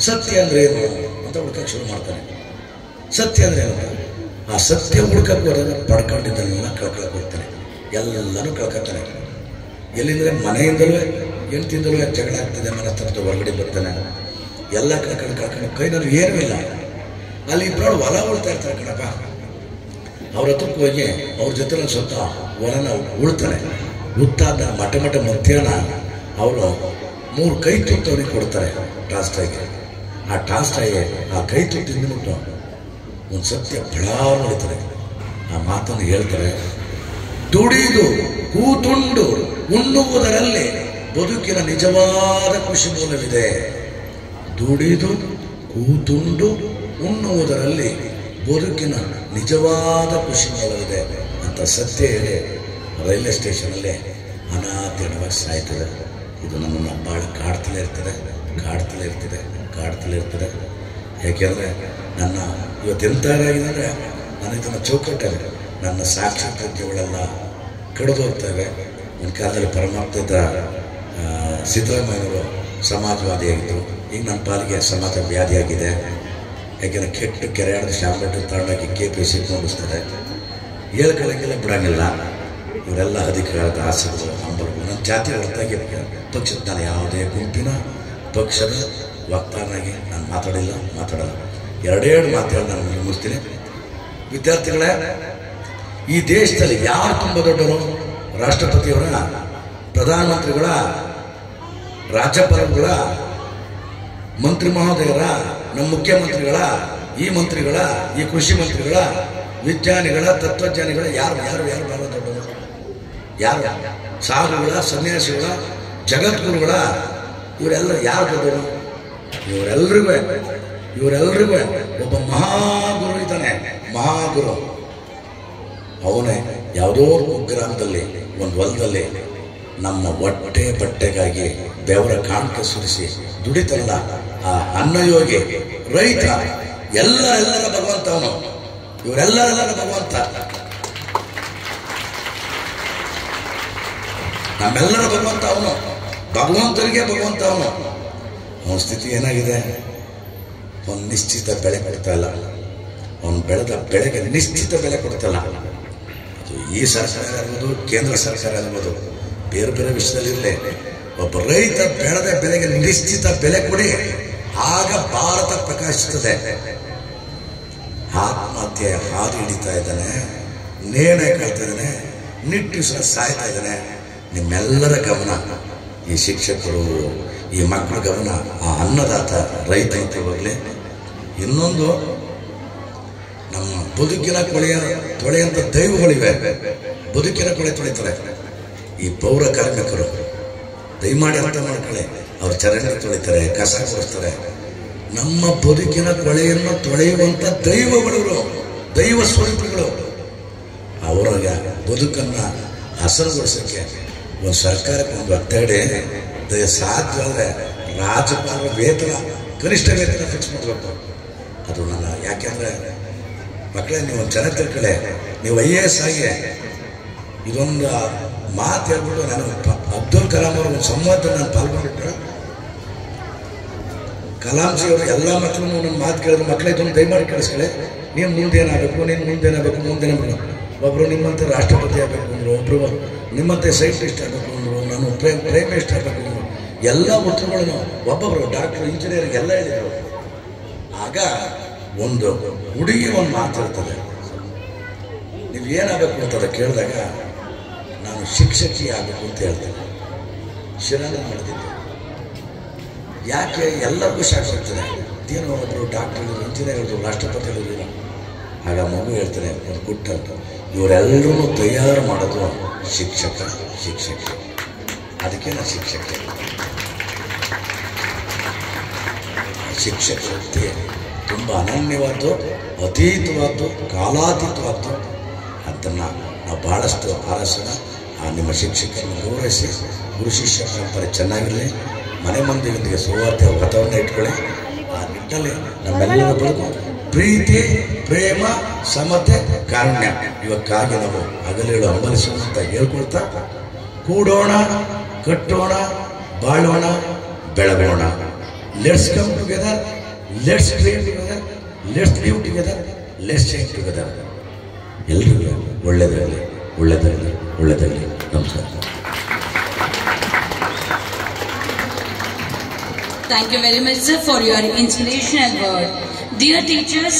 ಸತ್ಯ ಅಂದರೆ ಏನು ಅಂತ ಹುಡ್ಕಕ್ಕೆ ಶುರು ಮಾಡ್ತಾನೆ. ಸತ್ಯ ಅಂದರೆ ಏನು? ಆ ಸತ್ಯ ಹುಡ್ಕಕ್ಕೆ ಹೋದಾಗ ಪಡ್ಕೊಂಡಿದ್ದನ್ನೆಲ್ಲ ಕಳ್ಕೊಳಕ್ಕೆ ಹೋಗ್ತಾನೆ, ಎಲ್ಲನೂ ಕಳ್ಕೊತಾನೆ. ಎಲ್ಲಿಂದರೆ ಮನೆಯಿಂದಲೂ ಹೆಂಡ್ತಿಂದಲೂ ಜಗಳ ಆಗ್ತದೆ, ಮನಸ್ತತ್ವ ಹೊರಗಡೆ ಬರ್ತಾನೆ, ಎಲ್ಲ ಕಳ್ಕೊಂಡು ಕೈನಲ್ಲಿ ಏನೂ ಇಲ್ಲ. ಅಲ್ಲಿ ಇಬ್ಬರು ಹೊಲ ಉಳ್ತಾ ಇರ್ತಾರೆ ಕಣಪ್ಪ. ಅವ್ರ ಹತ್ರಕ್ಕೆ ಹೋಗಿ ಅವ್ರ ಜೊತೆ ಸ್ವಲ್ಪ ಹೊಲನ ಉಳ್ತಾನೆ. ಉತ್ತಾದ ಮಠ ಮಧ್ಯಾಹ್ನ ಅವರು 3 ಕೈ ತುತ್ತು ಅವ್ರಿಗೆ ಕೊಡ್ತಾರೆ ಟಾಲ್ಸ್ಟಾಯ್ಗೆ. ಆ ಟಾಲ್ಸ್ಟಾಯ್ ಆ ಕೈ ತುತ್ತು ತಿಂದ್ಬಿಟ್ಟು ಒಂದು ಸತ್ಯ ಬಹಳ ನೋಡ್ತಾರೆ. ಆ ಮಾತನ್ನು ಹೇಳ್ತಾರೆ, ದುಡಿದು ಕೂತುಂಡು ಉಣ್ಣುವುದರಲ್ಲಿ ಬದುಕಿನ ನಿಜವಾದ ಖುಷಿ ಮೂಲವಿದೆ. ದುಡಿದು ಕೂತುಂಡು ಉಣ್ಣುವುದರಲ್ಲಿ ಬದುಕಿನ ನಿಜವಾದ ಖುಷಿ ಮೂಲವಿದೆ ಅಂತ ಸತ್ಯ ಹೇಳಿ ರೈಲ್ವೆ ಸ್ಟೇಷನಲ್ಲೇ ಅನಾಥವಾಗಿ ಸಾಯ್ತದೆ. ಇದು ನಮ್ಮನ್ನು ಭಾಳ ಕಾಡ್ತಲೇ ಇರ್ತದೆ. ಯಾಕೆಂದರೆ ನನ್ನ ಇವತ್ತೆಂತಾಗಿದೆ ಅಂದರೆ, ನಾನು ಇದನ್ನು ಚೌಕಟ್ಟಲ್ಲಿ ನನ್ನ ಸಾಕ್ಷಿ ಪ್ರಜ್ಞೆಗಳೆಲ್ಲ ಕಡಿದು ಹೋಗ್ತವೆ. ಒಂದು ಕಾಲದಲ್ಲಿ ಪರಮಾತ್ಮ ಸಿದ್ದರಾಮಯ್ಯವರು ಸಮಾಜವಾದಿಯಾಗಿದ್ದರು. ಈಗ ನನ್ನ ಪಾಲಿಗೆ ಸಮಾಜ ವ್ಯಾಧಿಯಾಗಿದೆ. ಯಾಕೆಂದರೆ ಕೆಟ್ಟ ಕೆರೆಯಾಡದ ಶಾಂಬಟ್ಟು ತಗೊಂಡೋಗಿ KPC ಕೊಂಡಿಸ್ತಾರೆ. ಹೇಳ್ಕೊಳ್ಳೋಂಗೆಲ್ಲ ಬಿಡೋಂಗಿಲ್ಲ. ಇವರೆಲ್ಲ ಅಧಿಕಾರದ ಆಸೆಗಳು, ಹಂಬಲಗಳು. ನನ್ನ ಜಾತಿ ಹೊರತಾಗಿ ಪಕ್ಷದ, ನಾನು ಯಾವುದೇ ಗುಂಪಿನ ಪಕ್ಷದ ವಕ್ತಾರನಾಗಿ ನಾನು ಮಾತಾಡಲ್ಲ. 2 ಮಾತುಗಳು ನಾನು ಮುಗಿಸ್ತೀನಿ. ವಿದ್ಯಾರ್ಥಿಗಳೇ, ಈ ದೇಶದಲ್ಲಿ ಯಾರು ತುಂಬ ದೊಡ್ಡವರು? ರಾಷ್ಟ್ರಪತಿಯವರ, ಪ್ರಧಾನಮಂತ್ರಿಗಳ, ರಾಜ್ಯಪಾಲರುಗಳ, ಮಂತ್ರಿ ಮಹೋದಯರ, ನಮ್ಮ ಮುಖ್ಯಮಂತ್ರಿಗಳ, ಈ ಮಂತ್ರಿಗಳ, ಈ ಕೃಷಿ ಮಂತ್ರಿಗಳ, ವಿಜ್ಞಾನಿಗಳ ತತ್ವಜ್ಞಾನಿಗಳ ಯಾರು ಯಾರು ಯಾರು ಬಹಳ ದೊಡ್ಡವರು? ಯಾರು? ಸಾಧುಗಳ, ಸನ್ಯಾಸಿಗಳ, ಜಗದ್ಗುರುಗಳ, ಇವರೆಲ್ಲ ಯಾರು ದೊಡ್ಡವರು? ಇವರೆಲ್ಲರಿಗೂ ಒಬ್ಬ ಮಹಾಗುರು ಇದ್ದಾನೆ. ಮಹಾಗುರು ಅವನೇ ಯಾವುದೋ ಕುಗ್ರಾಮದಲ್ಲಿ ಒಂದು ಹೊಲದಲ್ಲಿ ನಮ್ಮ ಹೊಟ್ಟೆ ಬಟ್ಟೆಗಾಗಿ ಬೆವರ ಕಾಣಿಕೆ ಸುರಿಸಿ ದುಡಿತಲ್ಲ ಆ ಅನ್ನಯೋಗಿ ರೈತ, ಎಲ್ಲರ ಭಗವಂತ ಅವನು. ಇವರೆಲ್ಲರ ಭಗವಂತ, ನಮ್ಮೆಲ್ಲರ ಭಗವಂತ ಅವನು. ಭಗವಂತನಿಗೆ ಭಗವಂತ ಅವನು. ಅವನ ಸ್ಥಿತಿ ಏನಾಗಿದೆ? ಅವನು ನಿಶ್ಚಿತ ಬೆಲೆ ಕೊಡ್ತಾ ಇಲ್ಲ. ಅವನು ಬೆಳೆದ ಬೆಳೆಗೆ ನಿಶ್ಚಿತ ಬೆಲೆ ಕೊಡ್ತಲ್ಲ. ಅದು ಈ ಸರ್ಕಾರ ಇರ್ಬೋದು, ಕೇಂದ್ರ ಸರ್ಕಾರ ಇರ್ಬೋದು, ಬೇರೆ ಬೇರೆ ವಿಷಯದಲ್ಲಿರಲಿ, ಒಬ್ಬ ರೈತ ಬೆಳೆದ ಬೆಲೆಗೆ ನಿಶ್ಚಿತ ಬೆಲೆ ಕೊಡಿ, ಆಗ ಭಾರತ ಪ್ರಕಾಶಿಸುತ್ತದೆ. ಆತ್ಮಹತ್ಯೆ ಹಾದಿ ಹಿಡಿತಾ ಇದ್ದಾನೆ, ನೇಣೆ ಕಾಯ್ತಾ ಇದ್ದಾನೆ, ನಿಟ್ಟುಸಿರ ಸಾಯ್ತಾ ಇದ್ದಾನೆ. ನಿಮ್ಮೆಲ್ಲರ ಗಮನ, ಈ ಶಿಕ್ಷಕರು, ಈ ಮಕ್ಕಳ ಗಮನ ಆ ಅನ್ನದಾತ ರೈತ ಅಂತ ಹೋಗ್ಲಿ. ಇನ್ನೊಂದು, ನಮ್ಮ ಬದುಕಿನ ತೊಳೆಯಂತ ದೈವಗಳಿವೆ. ಬದುಕಿನ ಕೊಳೆ ತೊಳಿತಾರೆ ಈ ಪೌರ ಕಾರ್ಮಿಕರು. ದಯಮಾಡಿ ಅರ್ಥ ಮಾಡ್ಕೊಳ್ಳಿ. ಅವ್ರು ಚರಂಡಿ ತೊಳಿತಾರೆ, ಕಸ ಕೊಡಿಸ್ತಾರೆ. ನಮ್ಮ ಬದುಕಿನ ಕೊಳೆಯನ್ನು ತೊಳೆಯುವಂತ ದೈವಗಳು, ದೈವ ಸ್ವರೂಪಿಗಳು. ಅವರ ಬದುಕನ್ನ ಹಸರುಗೊಳಿಸಕ್ಕೆ ಒಂದು ಸರ್ಕಾರಕ್ಕೆ ಒಂದು ಒತ್ತಡ ಸಾಧ್ಯ ಆದರೆ ರಾಜ್ಯಪಾಲರ ವೇತನ, ಕನಿಷ್ಠ ವೇತನ ಫಿಕ್ಸ್ ಮಾಡಬೇಕು. ಅದು ನನ್ನ, ಯಾಕೆಂದ್ರೆ ಮಕ್ಕಳೇ, ನೀವು ಒಂದು ಜನ ತಿಳ್ಕೊಳ್ಳಿ. ನೀವು IAS ಆಗಿ ಇದೊಂದು ಮಾತು ಹೇಳ್ಬಿಟ್ಟು, ನಾನು ಅಬ್ದುಲ್ ಕಲಾಂ ಅವರು ಒಂದು ಸಂವಾದ ನಾನು ಪಾಲ್ಗೊಂಡಿಟ್ಟು, ಕಲಾಂಜಿ ಅವರು ಎಲ್ಲ ಮಕ್ಕಳು ನನ್ನ ಮಾತು ಕೇಳಿದ್ರು. ಮಕ್ಕಳೇ, ಇದೊಂದು ದಯಮಾಡಿ ಕೇಳಿಸ್ಕೊಳ್ಳಿ. ನೀನು ಮುಂದೇನಾಗಬೇಕು, ಮುಂದೇನಾಗಬೇಕು. ಒಬ್ಬರು ನಿಮ್ಮಂತೆ ರಾಷ್ಟ್ರಪತಿ ಆಗಬೇಕು ಅಂದರು, ಒಬ್ಬರು ನಿಮ್ಮಂತೆ ಸೈಂಟಿಸ್ಟ್ ಆಗಬೇಕು ಅಂದರು, ನಾನು ಪ್ರೈಮ್ ಮಿನಿಸ್ಟರ್ ಆಗಬೇಕು ಅಂದರು. ಎಲ್ಲ ಉತ್ತರಗಳನ್ನು ಒಬ್ಬೊಬ್ಬರು ಡಾಕ್ಟರ್, ಇಂಜಿನಿಯರ್ ಎಲ್ಲ ಹೇಳಿದರು. ಆಗ ಒಂದು ಹುಡುಗಿ ಒಂದು ಮಾತಾಡ್ತದೆ, ನೀವು ಏನಾಗಬೇಕು ಅಂತ ಕೇಳಿದಾಗ ನಾನು ಶಿಕ್ಷಕಿ ಆಗಬೇಕು ಅಂತ ಹೇಳ್ತೇನೆ. ಶಿರಾನ ಮಾಡಿದ್ದೆ. ಯಾಕೆ ಎಲ್ಲರಿಗೂ ಶಾಕ್ ಆಗ್ತದೆ, ಇದೇನೋ ಒಬ್ಬರು ಡಾಕ್ಟರ್, ಇಂಜಿನಿಯರ್, ರಾಷ್ಟ್ರಪತಿಗಳಿಲ್ಲ. ಆಗ ಮಗು ಹೇಳ್ತಾರೆ ಒಂದು ಗುಟ್ಟಂತ, ಇವರೆಲ್ಲರೂ ತಯಾರು ಮಾಡೋದು ಶಿಕ್ಷಕಿ. ಅದಕ್ಕೆ ನಾನು ಶಿಕ್ಷಕತೆ ತುಂಬ ಅನನ್ಯವಾದ್ದು, ಅತೀತವಾದ್ದು, ಕಾಲಾತೀತವಾದ್ದು. ಅದನ್ನು ನಾವು ಭಾಳಷ್ಟು ಆರಸೋಣ. ನಿಮ್ಮ ಶಿಕ್ಷಕರನ್ನು ಗೌರವಿಸಿ, ಗುರು ಶಿಷ್ಯ ಪರಂಪರೆ ಚೆನ್ನಾಗಿರಲಿ. ಮನೆ ಮಂದಿಯೊಂದಿಗೆ ಸೌಹಾರ್ದ ವಾತಾವರಣ ಇಟ್ಕೊಳ್ಳಿ. ಆ ನಿಟ್ಟಲ್ಲಿ ನಮ್ಮೆಲ್ಲರ ಬದುಕು ಪ್ರೀತಿ, ಪ್ರೇಮ, ಸಮತೆ, ಕಾರುಣ್ಯ ಇವಕ್ಕಾಗಿ ನಾವು ಹಗಲಿರುಳು ಹಂಬಲಿಸುವಂತ ಹೇಳ್ಕೊಳ್ತಾ, ಕೂಡೋಣ, ಕಟ್ಟೋಣ, ಬಾಳೋಣ, ಬೆಳಗೋಣ. Let's come together, let's dream together, let's live together, let's change together. ಎಲ್ರಿಗೂ ಒಳ್ಳೆಯದಾಗಲಿ, ಒಳ್ಳೆಯದಾಗಲಿ, ಒಳ್ಳೆಯದಾಗಲಿ. ನಮಸ್ಕಾರ. Thank you very much, sir, for your inspirational word. Dear teachers,